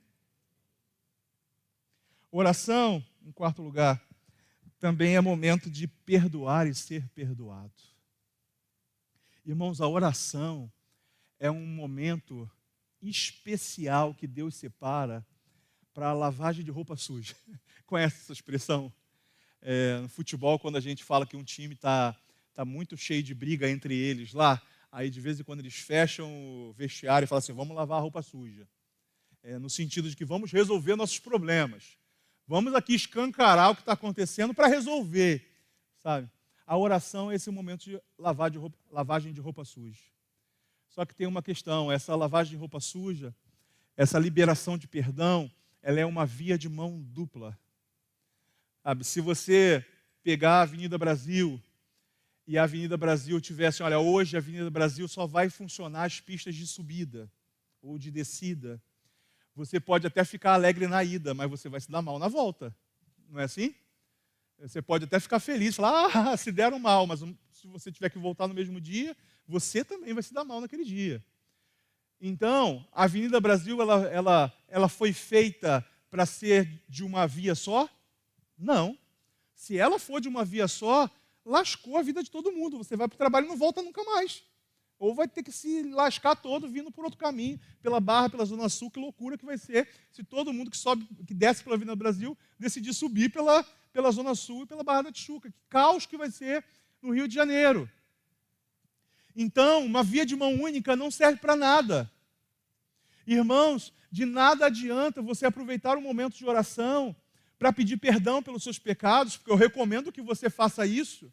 Oração, em quarto lugar, também é momento de perdoar e ser perdoado. Irmãos, a oração é um momento especial que Deus separa para a lavagem de roupa suja. Conhece essa expressão? No futebol, quando a gente fala que um time está muito cheio de briga entre eles lá, aí de vez em quando eles fecham o vestiário e falam assim, vamos lavar a roupa suja. No sentido de que vamos resolver nossos problemas. Vamos aqui escancarar o que está acontecendo para resolver, sabe? A oração é esse momento de lavagem de roupa suja. Só que tem uma questão, essa lavagem de roupa suja, essa liberação de perdão, ela é uma via de mão dupla. Sabe? Se você pegar a Avenida Brasil e a Avenida Brasil tivesse, olha, hoje a Avenida Brasil só vai funcionar as pistas de subida ou de descida. Você pode até ficar alegre na ida, mas você vai se dar mal na volta. Não é assim? Você pode até ficar feliz, falar, se deram mal, mas se você tiver que voltar no mesmo dia, você também vai se dar mal naquele dia. Então, a Avenida Brasil, ela foi feita para ser de uma via só? Não. Se ela for de uma via só, lascou a vida de todo mundo. Você vai para o trabalho e não volta nunca mais. Ou vai ter que se lascar todo vindo por outro caminho, pela Barra, pela Zona Sul, que loucura que vai ser se todo mundo que desce pela Avenida Brasil decidir subir pela Zona Sul e pela Barra da Tijuca. Que caos que vai ser no Rio de Janeiro. Então, uma via de mão única não serve para nada. Irmãos, de nada adianta você aproveitar um momento de oração para pedir perdão pelos seus pecados, porque eu recomendo que você faça isso.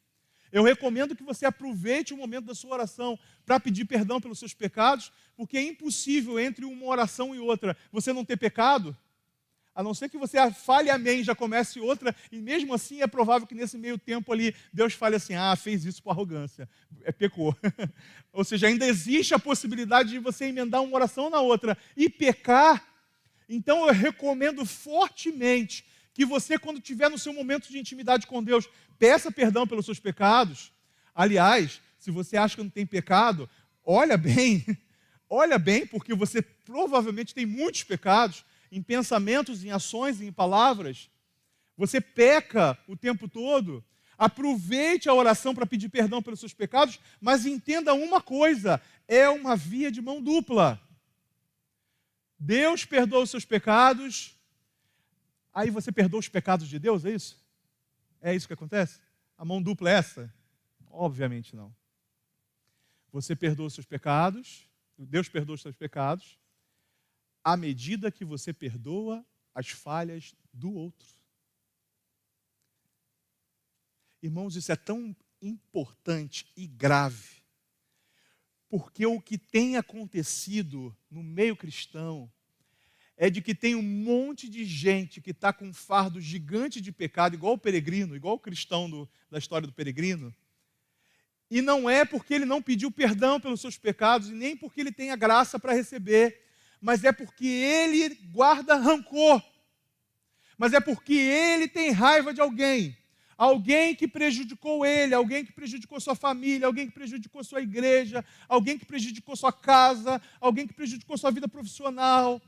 Eu recomendo que você aproveite o momento da sua oração para pedir perdão pelos seus pecados, porque é impossível entre uma oração e outra você não ter pecado, a não ser que você fale amém, já comece outra, e mesmo assim é provável que nesse meio tempo ali Deus fale assim, fez isso por arrogância, pecou. Ou seja, ainda existe a possibilidade de você emendar uma oração na outra e pecar. Então eu recomendo fortemente que você, quando estiver no seu momento de intimidade com Deus, peça perdão pelos seus pecados. Aliás, se você acha que não tem pecado, olha bem, porque você provavelmente tem muitos pecados, em pensamentos, em ações, em palavras. Você peca o tempo todo. Aproveite a oração para pedir perdão pelos seus pecados, mas entenda uma coisa, é uma via de mão dupla. Deus perdoa os seus pecados, aí você perdoa os pecados de Deus, é isso? É isso que acontece? A mão dupla é essa? Obviamente não. Você perdoa os seus pecados, Deus perdoa os seus pecados, à medida que você perdoa as falhas do outro. Irmãos, isso é tão importante e grave, porque o que tem acontecido no meio cristão é de que tem um monte de gente que está com um fardo gigante de pecado, igual o peregrino, igual o cristão da história do peregrino, e não é porque ele não pediu perdão pelos seus pecados, e nem porque ele tem a graça para receber, mas é porque ele guarda rancor, mas é porque ele tem raiva de alguém que prejudicou ele, alguém que prejudicou sua família, alguém que prejudicou sua igreja, alguém que prejudicou sua casa, alguém que prejudicou sua vida profissional.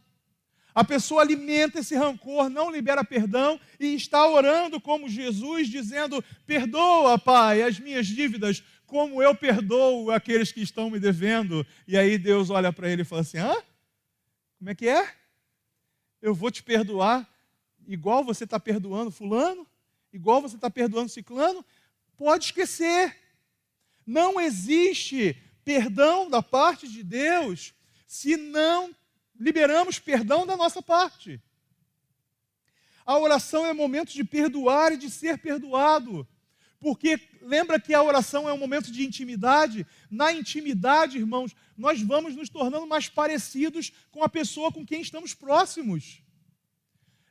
A pessoa alimenta esse rancor, não libera perdão e está orando como Jesus, dizendo, perdoa, Pai, as minhas dívidas, como eu perdoo aqueles que estão me devendo. E aí Deus olha para ele e fala assim, como é que é? Eu vou te perdoar igual você está perdoando fulano? Igual você está perdoando ciclano? Pode esquecer. Não existe perdão da parte de Deus se não liberamos perdão da nossa parte. A oração é momento de perdoar e de ser perdoado. Porque lembra que a oração é um momento de intimidade? Na intimidade, irmãos, nós vamos nos tornando mais parecidos com a pessoa com quem estamos próximos.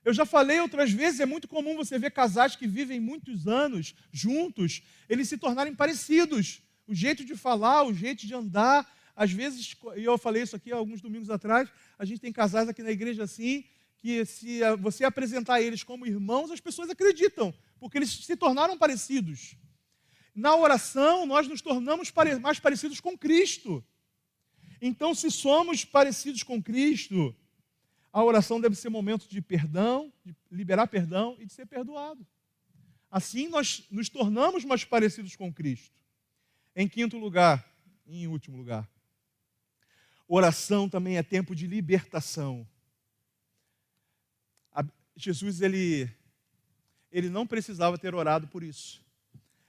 Eu já falei outras vezes, é muito comum você ver casais que vivem muitos anos juntos, eles se tornarem parecidos. O jeito de falar, o jeito de andar. Às vezes, e eu falei isso aqui alguns domingos atrás, a gente tem casais aqui na igreja assim, que se você apresentar eles como irmãos, as pessoas acreditam, porque eles se tornaram parecidos. Na oração, nós nos tornamos mais parecidos com Cristo. Então, se somos parecidos com Cristo, a oração deve ser momento de perdão, de liberar perdão e de ser perdoado. Assim, nós nos tornamos mais parecidos com Cristo. Em quinto lugar, e em último lugar, oração também é tempo de libertação. Jesus, ele ele não precisava ter orado por isso.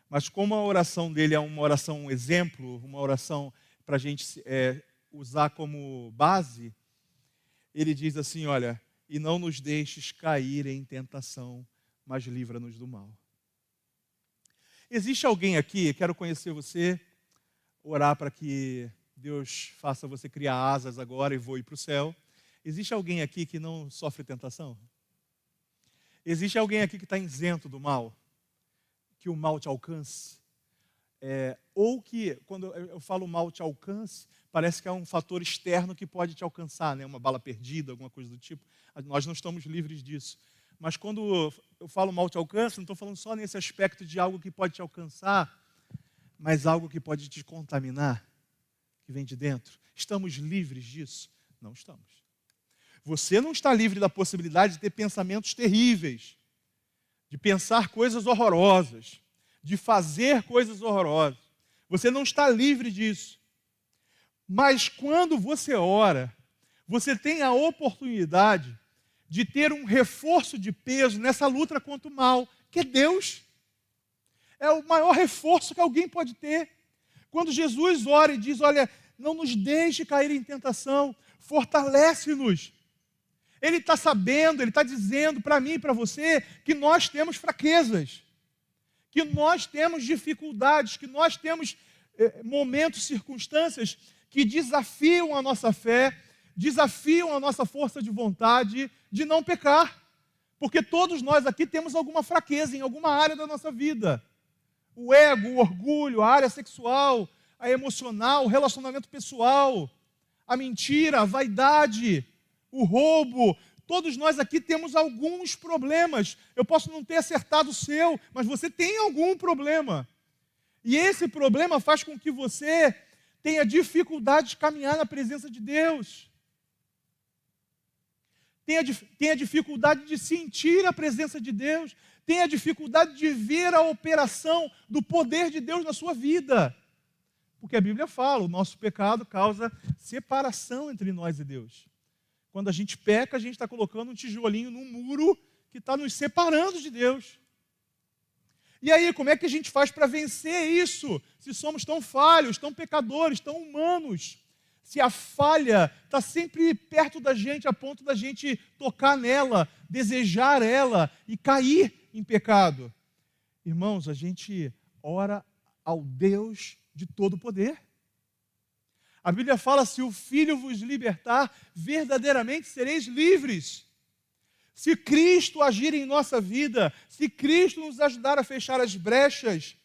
Mas como a oração dele é uma oração exemplo, uma oração para a gente usar como base, ele diz assim, olha, e não nos deixes cair em tentação, mas livra-nos do mal. Existe alguém aqui, quero conhecer você, orar para que Deus faça você criar asas agora e voe para o céu. Existe alguém aqui que não sofre tentação? Existe alguém aqui que está isento do mal? Que o mal te alcance? Ou que, quando eu falo mal te alcance, parece que é um fator externo que pode te alcançar, né? Uma bala perdida, alguma coisa do tipo. Nós não estamos livres disso. Mas quando eu falo mal te alcance, não estou falando só nesse aspecto de algo que pode te alcançar, mas algo que pode te contaminar, que vem de dentro. Estamos livres disso? Não estamos. Você não está livre da possibilidade de ter pensamentos terríveis, de pensar coisas horrorosas, de fazer coisas horrorosas. Você não está livre disso. Mas quando você ora, você tem a oportunidade de ter um reforço de peso nessa luta contra o mal, que é Deus. É o maior reforço que alguém pode ter. Quando Jesus ora e diz, olha, não nos deixe cair em tentação, fortalece-nos. Ele está sabendo, ele está dizendo para mim e para você que nós temos fraquezas, que nós temos dificuldades, que nós temos momentos, circunstâncias que desafiam a nossa fé, desafiam a nossa força de vontade de não pecar. Porque todos nós aqui temos alguma fraqueza em alguma área da nossa vida. O ego, o orgulho, a área sexual, a emocional, o relacionamento pessoal, a mentira, a vaidade, o roubo. Todos nós aqui temos alguns problemas. Eu posso não ter acertado o seu, mas você tem algum problema. E esse problema faz com que você tenha dificuldade de caminhar na presença de Deus. Tenha dificuldade de sentir a presença de Deus. Tenha dificuldade de ver a operação do poder de Deus na sua vida. Porque a Bíblia fala, o nosso pecado causa separação entre nós e Deus. Quando a gente peca, a gente está colocando um tijolinho num muro que está nos separando de Deus. E aí, como é que a gente faz para vencer isso? Se somos tão falhos, tão pecadores, tão humanos. Se a falha está sempre perto da gente, a ponto da gente tocar nela, desejar ela e cair em pecado. Irmãos, a gente ora ao Deus de todo poder. A Bíblia fala, se o Filho vos libertar, verdadeiramente sereis livres. Se Cristo agir em nossa vida, se Cristo nos ajudar a fechar as brechas,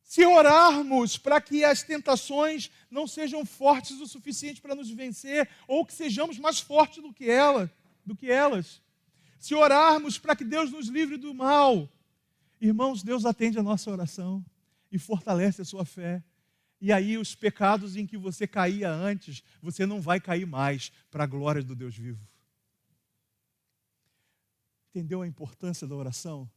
se orarmos para que as tentações não sejam fortes o suficiente para nos vencer, ou que sejamos mais fortes do que elas, se orarmos para que Deus nos livre do mal, irmãos, Deus atende a nossa oração e fortalece a sua fé. E aí os pecados em que você caía antes, você não vai cair mais, para a glória do Deus vivo. Entendeu a importância da oração?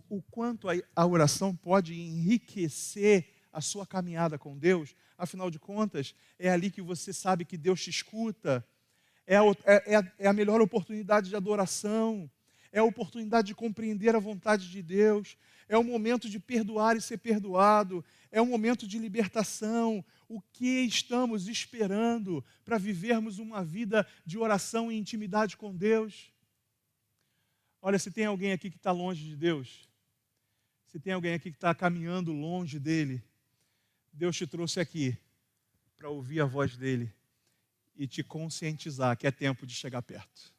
O quanto a oração pode enriquecer a sua caminhada com Deus. Afinal de contas, é ali que você sabe que Deus te escuta. É a melhor oportunidade de adoração. É a oportunidade de compreender a vontade de Deus. É o momento de perdoar e ser perdoado. É um momento de libertação. O que estamos esperando para vivermos uma vida de oração e intimidade com Deus? Olha, se tem alguém aqui que está longe de Deus, se tem alguém aqui que está caminhando longe dEle, Deus te trouxe aqui para ouvir a voz dEle e te conscientizar que é tempo de chegar perto.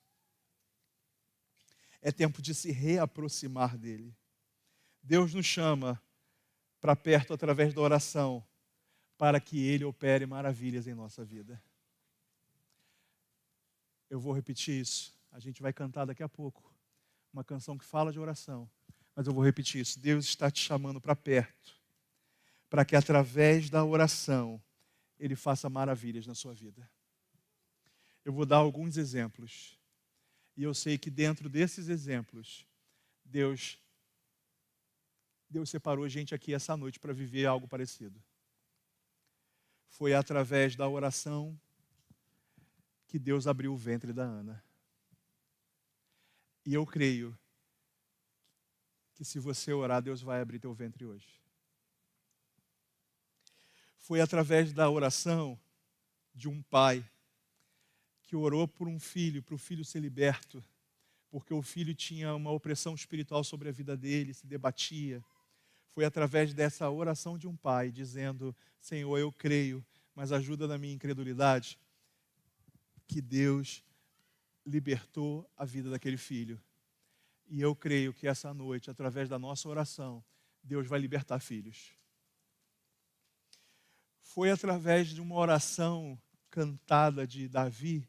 É tempo de se reaproximar dEle. Deus nos chama para perto através da oração, para que Ele opere maravilhas em nossa vida. Eu vou repetir isso. A gente vai cantar daqui a pouco uma canção que fala de oração. Mas eu vou repetir isso. Deus está te chamando para perto, para que através da oração Ele faça maravilhas na sua vida. Eu vou dar alguns exemplos. E eu sei que dentro desses exemplos, Deus separou gente aqui essa noite para viver algo parecido. Foi através da oração que Deus abriu o ventre da Ana. E eu creio que se você orar, Deus vai abrir teu ventre hoje. Foi através da oração de um pai que orou por um filho, para o filho ser liberto, porque o filho tinha uma opressão espiritual sobre a vida dele, se debatia. Foi através dessa oração de um pai, dizendo: Senhor, eu creio, mas ajuda na minha incredulidade, que Deus libertou a vida daquele filho. E eu creio que essa noite, através da nossa oração, Deus vai libertar filhos. Foi através de uma oração cantada de Davi,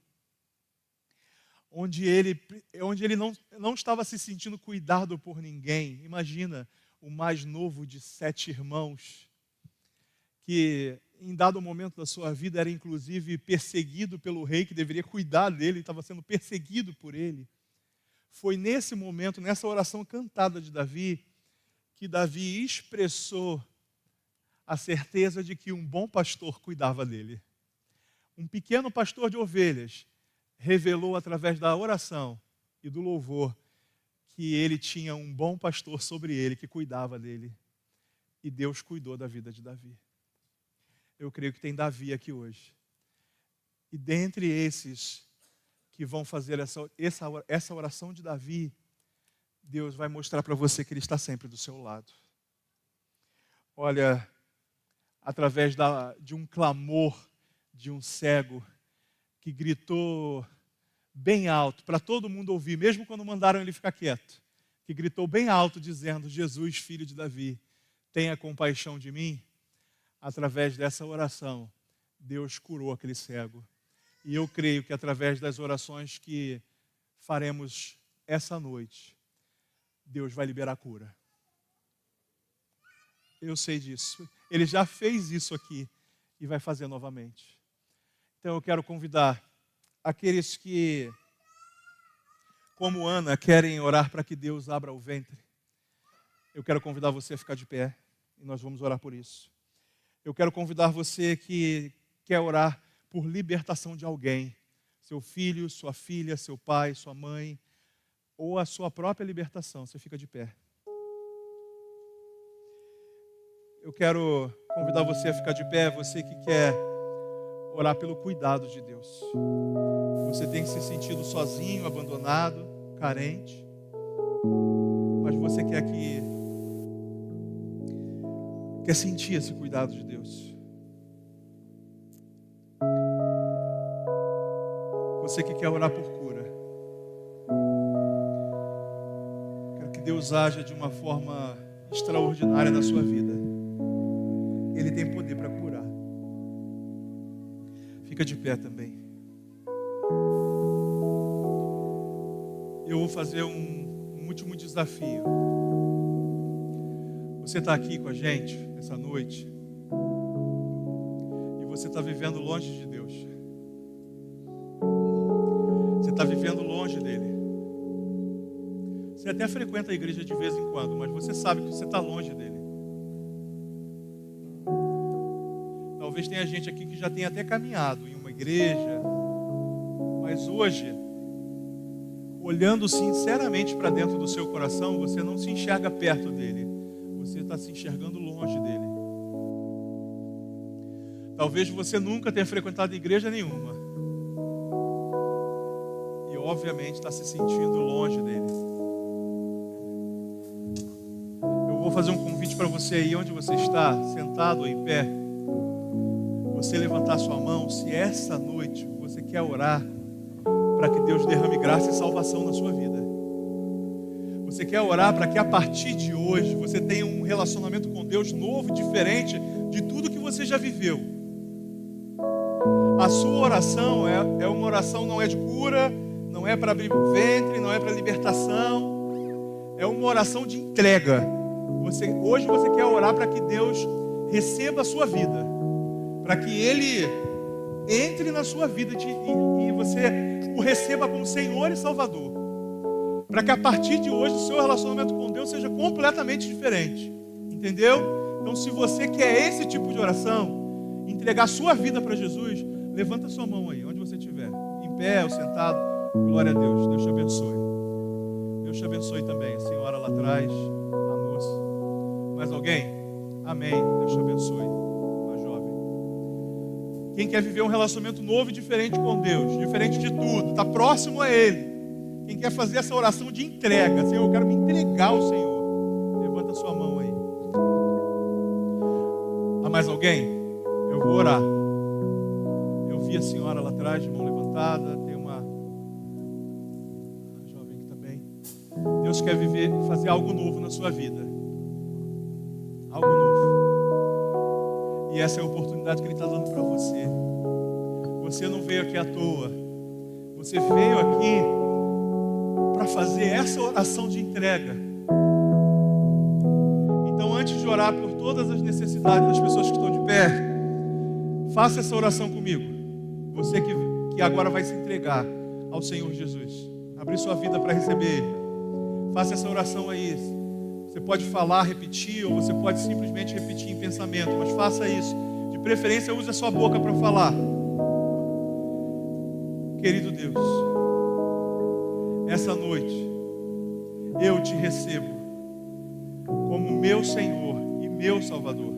onde ele não estava se sentindo cuidado por ninguém. Imagina, o mais novo de 7 irmãos, que em dado momento da sua vida era inclusive perseguido pelo rei que deveria cuidar dele, estava sendo perseguido por ele. Foi nesse momento, nessa oração cantada de Davi, que Davi expressou a certeza de que um bom pastor cuidava dele. Um pequeno pastor de ovelhas revelou através da oração e do louvor que ele tinha um bom pastor sobre ele, que cuidava dele. E Deus cuidou da vida de Davi. Eu creio que tem Davi aqui hoje. E dentre esses que vão fazer essa oração de Davi, Deus vai mostrar para você que Ele está sempre do seu lado. Olha, através de um clamor de um cego que gritou bem alto, para todo mundo ouvir, mesmo quando mandaram ele ficar quieto, que gritou bem alto dizendo: Jesus, filho de Davi, tenha compaixão de mim. Através dessa oração, Deus curou aquele cego. E eu creio que através das orações que faremos essa noite, Deus vai liberar cura. Eu sei disso. Ele já fez isso aqui e vai fazer novamente. Então eu quero convidar aqueles que, como Ana, querem orar para que Deus abra o ventre. Eu quero convidar você a ficar de pé e nós vamos orar por isso. Eu quero convidar você que quer orar por libertação de alguém, seu filho, sua filha, seu pai, sua mãe, ou a sua própria libertação. Você fica de pé. Eu quero convidar você a ficar de pé, você que quer orar pelo cuidado de Deus. Você tem se sentido sozinho, abandonado, carente, mas você quer sentir esse cuidado de Deus. Você que quer orar por cura. Quero que Deus haja de uma forma extraordinária na sua vida. Ele tem poder para curar. Fica de pé também. Eu vou fazer um último desafio. Você está aqui com a gente essa noite e você está vivendo longe de Deus. Você está vivendo longe dele. Você até frequenta a igreja de vez em quando, mas você sabe que você está longe dele. Talvez tenha gente aqui que já tenha até caminhado em uma igreja, mas hoje, olhando sinceramente para dentro do seu coração, você não se enxerga perto dele. Você está se enxergando longe dele. Talvez você nunca tenha frequentado igreja nenhuma. E obviamente está se sentindo longe dele. Eu vou fazer um convite para você aí onde você está, sentado ou em pé. Você levantar sua mão, se essa noite você quer orar para que Deus derrame graça e salvação na sua vida. Você quer orar para que a partir de hoje você tenha um relacionamento com Deus novo, diferente de tudo que você já viveu. A sua oração é uma oração, não é de cura, não é para abrir o ventre, não é para libertação. É uma oração de entrega. Hoje você quer orar para que Deus receba a sua vida, para que Ele entre na sua vida e você o receba como Senhor e Salvador. Para que a partir de hoje o seu relacionamento com Deus seja completamente diferente. Entendeu? Então, se você quer esse tipo de oração, entregar sua vida para Jesus, levanta sua mão aí, onde você estiver. Em pé ou sentado. Glória a Deus. Deus te abençoe. Deus te abençoe também. A senhora lá atrás. pessoas. Mais alguém? Amém. Deus te abençoe. Uma jovem. Quem quer viver um relacionamento novo e diferente com Deus, diferente de tudo, está próximo a Ele. Quem quer fazer essa oração de entrega, Senhor, eu quero me entregar ao Senhor. Levanta a sua mão aí. Há mais alguém? Eu vou orar. Eu vi a senhora lá atrás de mão levantada. Tem uma jovem que está bem. Deus quer fazer algo novo na sua vida. Algo novo. E essa é a oportunidade que Ele está dando para você. Você não veio aqui à toa. Você veio aqui para fazer essa oração de entrega. Então, antes de orar por todas as necessidades das pessoas que estão de pé, faça essa oração comigo. Você que agora vai se entregar ao Senhor Jesus, abrir sua vida para receber Ele. Faça essa oração aí. Você pode falar, repetir, ou você pode simplesmente repetir em pensamento, mas faça isso. De preferência, use a sua boca para falar. Querido Deus, essa noite eu te recebo como meu Senhor e meu Salvador.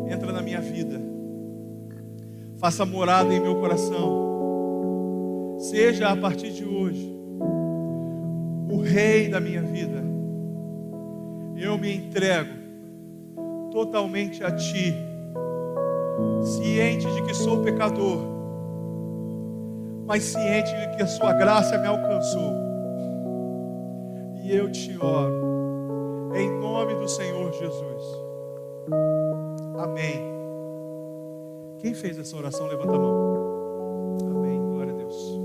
Entra na minha vida, faça morada em meu coração, seja a partir de hoje o Rei da minha vida. Eu me entrego totalmente a Ti, ciente de que sou pecador, mas ciente de que a Sua graça me alcançou. E eu te oro, em nome do Senhor Jesus. Amém. Quem fez essa oração, levanta a mão. Amém, glória a Deus.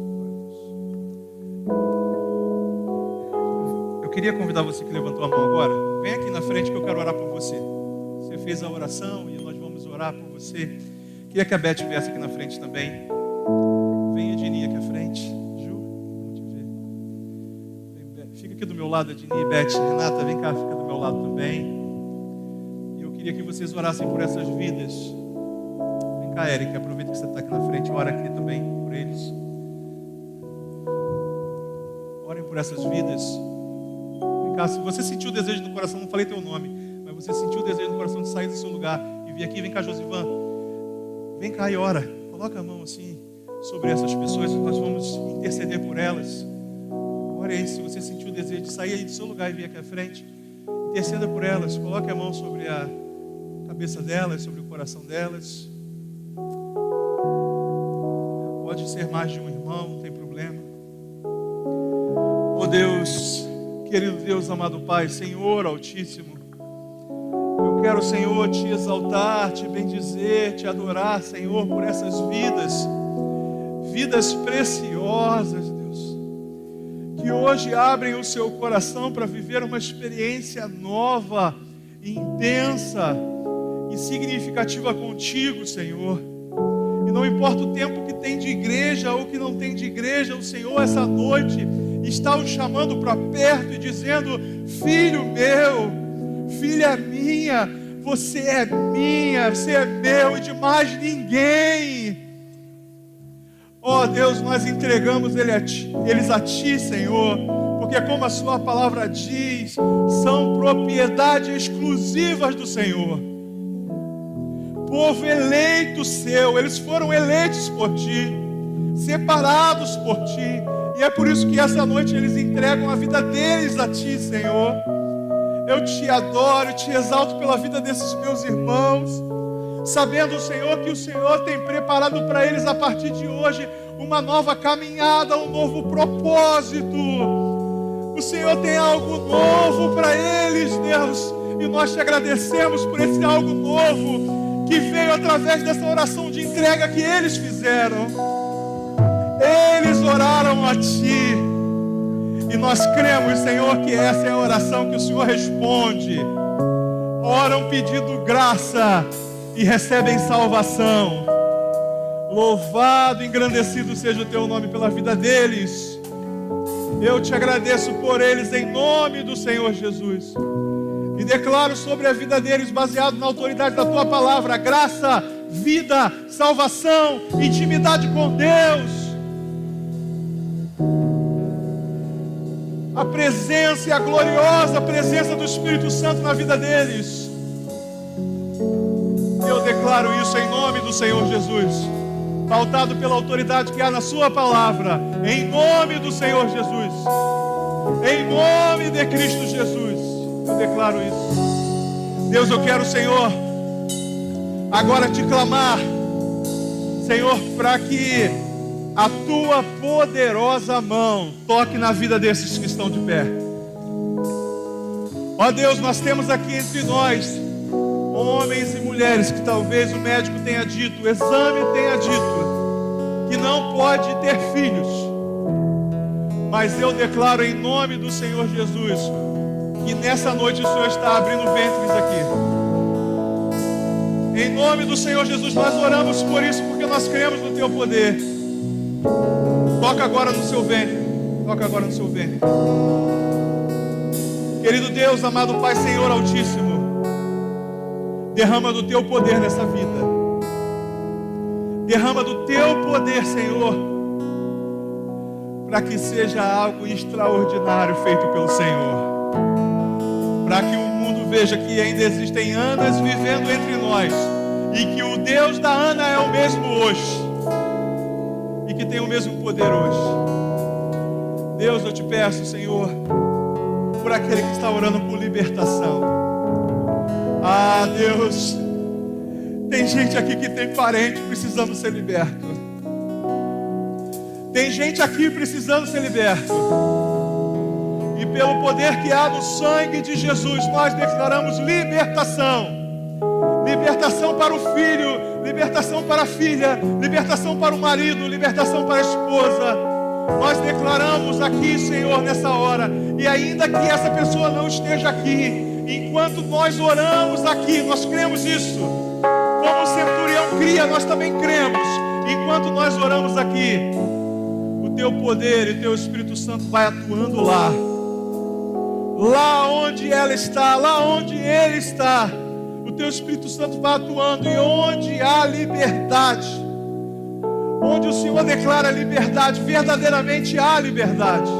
Eu queria convidar você que levantou a mão agora, vem aqui na frente que eu quero orar por você. Você fez a oração e nós vamos orar por você. Queria que a Beth viesse aqui na frente também. Vem, Edini, aqui à frente. Ju, vamos te ver. Vem, fica aqui do meu lado, Edini, Beth, Renata, vem cá, fica do meu lado também. E eu queria que vocês orassem por essas vidas. Vem cá, Eric, aproveita que você está aqui na frente, ora aqui também por eles. Orem por essas vidas. Vem cá, se você sentiu o desejo no coração, não falei teu nome, mas você sentiu o desejo no coração de sair do seu lugar e vir aqui, vem cá, Josivan. Vem cá e ora. Coloca a mão assim sobre essas pessoas, nós vamos interceder por elas. Ore aí, se você sentiu o desejo de sair aí do seu lugar e vir aqui à frente, interceda por elas, coloque a mão sobre a cabeça delas, sobre o coração delas. Pode ser mais de um irmão, não tem problema. Oh Deus, querido Deus, amado Pai, Senhor Altíssimo, eu quero, Senhor, te exaltar, te bendizer, te adorar, Senhor, por essas vidas preciosas, Deus, que hoje abrem o seu coração para viver uma experiência nova, intensa e significativa contigo, Senhor. E não importa o tempo que tem de igreja ou que não tem de igreja, o Senhor essa noite está os chamando para perto e dizendo: filho meu, filha minha, você é minha, você é meu e de mais ninguém. Ó Deus, nós entregamos eles a Ti, Senhor, porque como a Sua palavra diz, são propriedade exclusivas do Senhor. Povo eleito seu, eles foram eleitos por Ti, separados por Ti, e é por isso que essa noite eles entregam a vida deles a Ti, Senhor. Eu Te adoro, Te exalto pela vida desses meus irmãos, sabendo, Senhor, que o Senhor tem preparado para eles a partir de hoje uma nova caminhada, um novo propósito. O Senhor tem algo novo para eles, Deus, e nós Te agradecemos por esse algo novo que veio através dessa oração de entrega que eles fizeram. Eles oraram a Ti, e nós cremos, Senhor, que essa é a oração que o Senhor responde. Oram pedindo graça e recebem salvação. Louvado, engrandecido seja o Teu nome pela vida deles. Eu Te agradeço por eles em nome do Senhor Jesus. E declaro sobre a vida deles, baseado na autoridade da Tua palavra, graça, vida, salvação, intimidade com Deus. a presença e a gloriosa presença do Espírito Santo na vida deles. Eu declaro isso em nome do Senhor Jesus, pautado pela autoridade que há na sua palavra, em nome do Senhor Jesus, em nome de Cristo Jesus, eu declaro isso. Deus, eu quero, Senhor, agora te clamar, Senhor, para que a tua poderosa mão toque na vida desses que estão de pé. Ó Deus, nós temos aqui entre nós homens e mulheres que talvez o médico tenha dito, o exame tenha dito que não pode ter filhos, mas eu declaro em nome do Senhor Jesus que nessa noite o Senhor está abrindo ventres aqui. Em nome do Senhor Jesus nós oramos por isso, porque nós cremos no teu poder. Toca agora no seu ventre, toca agora no seu ventre. Querido Deus, amado Pai, Senhor Altíssimo, derrama do teu poder nessa vida. Derrama do teu poder, Senhor, para que seja algo extraordinário feito pelo Senhor. Para que o mundo veja que ainda existem Anas vivendo entre nós e que o Deus da Ana é o mesmo hoje e que tem o mesmo poder hoje. Deus, eu te peço, Senhor, por aquele que está orando por libertação. Ah, Deus, tem gente aqui que tem parente precisando ser liberto. Tem gente aqui precisando ser liberto. E pelo poder que há no sangue de Jesus, nós declaramos libertação. Libertação para o filho, libertação para a filha, libertação para o marido, libertação para a esposa. Nós declaramos aqui, Senhor, nessa hora. E ainda que essa pessoa não esteja aqui, enquanto nós oramos aqui, nós cremos isso. Como o centurião cria, nós também cremos. Enquanto nós oramos aqui, o teu poder e o teu Espírito Santo vai atuando lá. Lá onde ela está, lá onde ele está, o teu Espírito Santo vai atuando. E onde há liberdade, onde o Senhor declara liberdade, verdadeiramente há liberdade.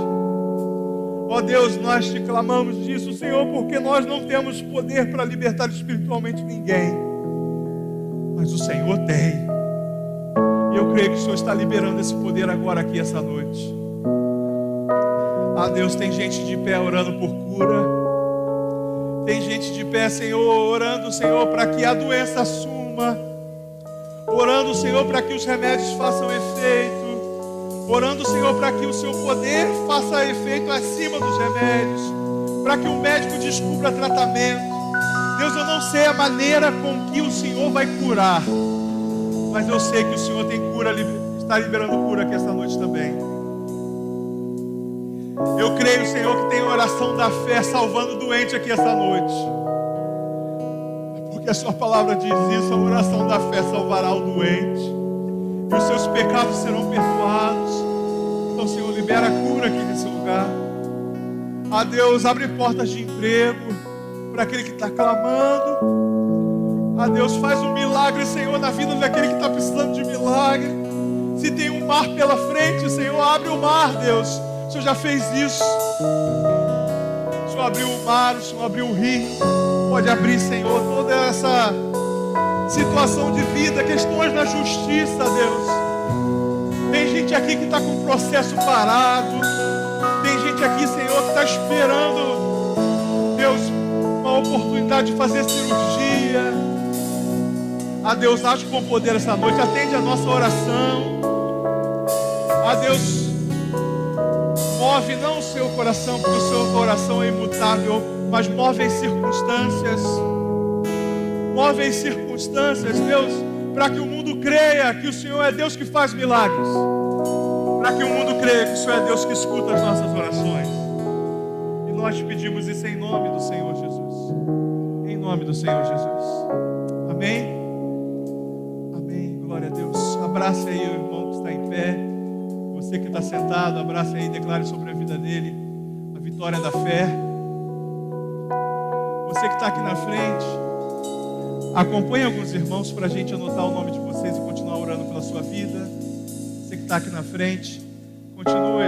Ó Deus, nós te clamamos disso, Senhor, porque nós não temos poder para libertar espiritualmente ninguém, mas o Senhor tem. E eu creio que o Senhor está liberando esse poder agora aqui essa noite. Ah, Deus, tem gente de pé orando por cura. Tem gente de pé, Senhor, orando, Senhor, para que a doença suma. Orando, Senhor, para que os remédios façam efeito. Orando, Senhor, para que o seu poder faça efeito acima dos remédios. Para que o médico descubra tratamento. Deus, eu não sei a maneira com que o Senhor vai curar, mas eu sei que o Senhor tem cura, está liberando cura aqui esta noite também. Eu creio, Senhor, que tem oração da fé salvando o doente aqui esta noite. Porque a sua palavra diz isso, a oração da fé salvará o doente. E os seus pecados serão perdoados. Então, Senhor, libera a cura aqui nesse lugar. Ah, Deus, abre portas de emprego para aquele que está clamando. Ah, Deus, faz um milagre, Senhor, na vida daquele que está precisando de milagre. Se tem um mar pela frente, Senhor, abre o mar, Deus. O Senhor já fez isso. O Senhor abriu o mar, o Senhor abriu o rio. Pode abrir, Senhor, toda essa situação de vida, questões na justiça, Deus. Tem gente aqui que está com o processo parado. Tem gente aqui, Senhor, que está esperando, Deus, uma oportunidade de fazer cirurgia. Ah, Deus, age com poder essa noite. Atende a nossa oração. Ah, Deus, move não o seu coração, porque o seu coração é imutável, mas move as circunstâncias. Move as circunstâncias, Deus, para que o mundo creia que o Senhor é Deus que faz milagres. Para que o mundo creia que o Senhor é Deus que escuta as nossas orações. E nós pedimos isso em nome do Senhor Jesus. Em nome do Senhor Jesus. Amém? Amém. Glória a Deus. Abraça aí o irmão que está em pé. Você que está sentado, abraça aí e declare sobre a vida dele a vitória da fé. Você que está aqui na frente, acompanhe alguns irmãos para a gente anotar o nome de vocês e continuar orando pela sua vida. Você que está aqui na frente, continue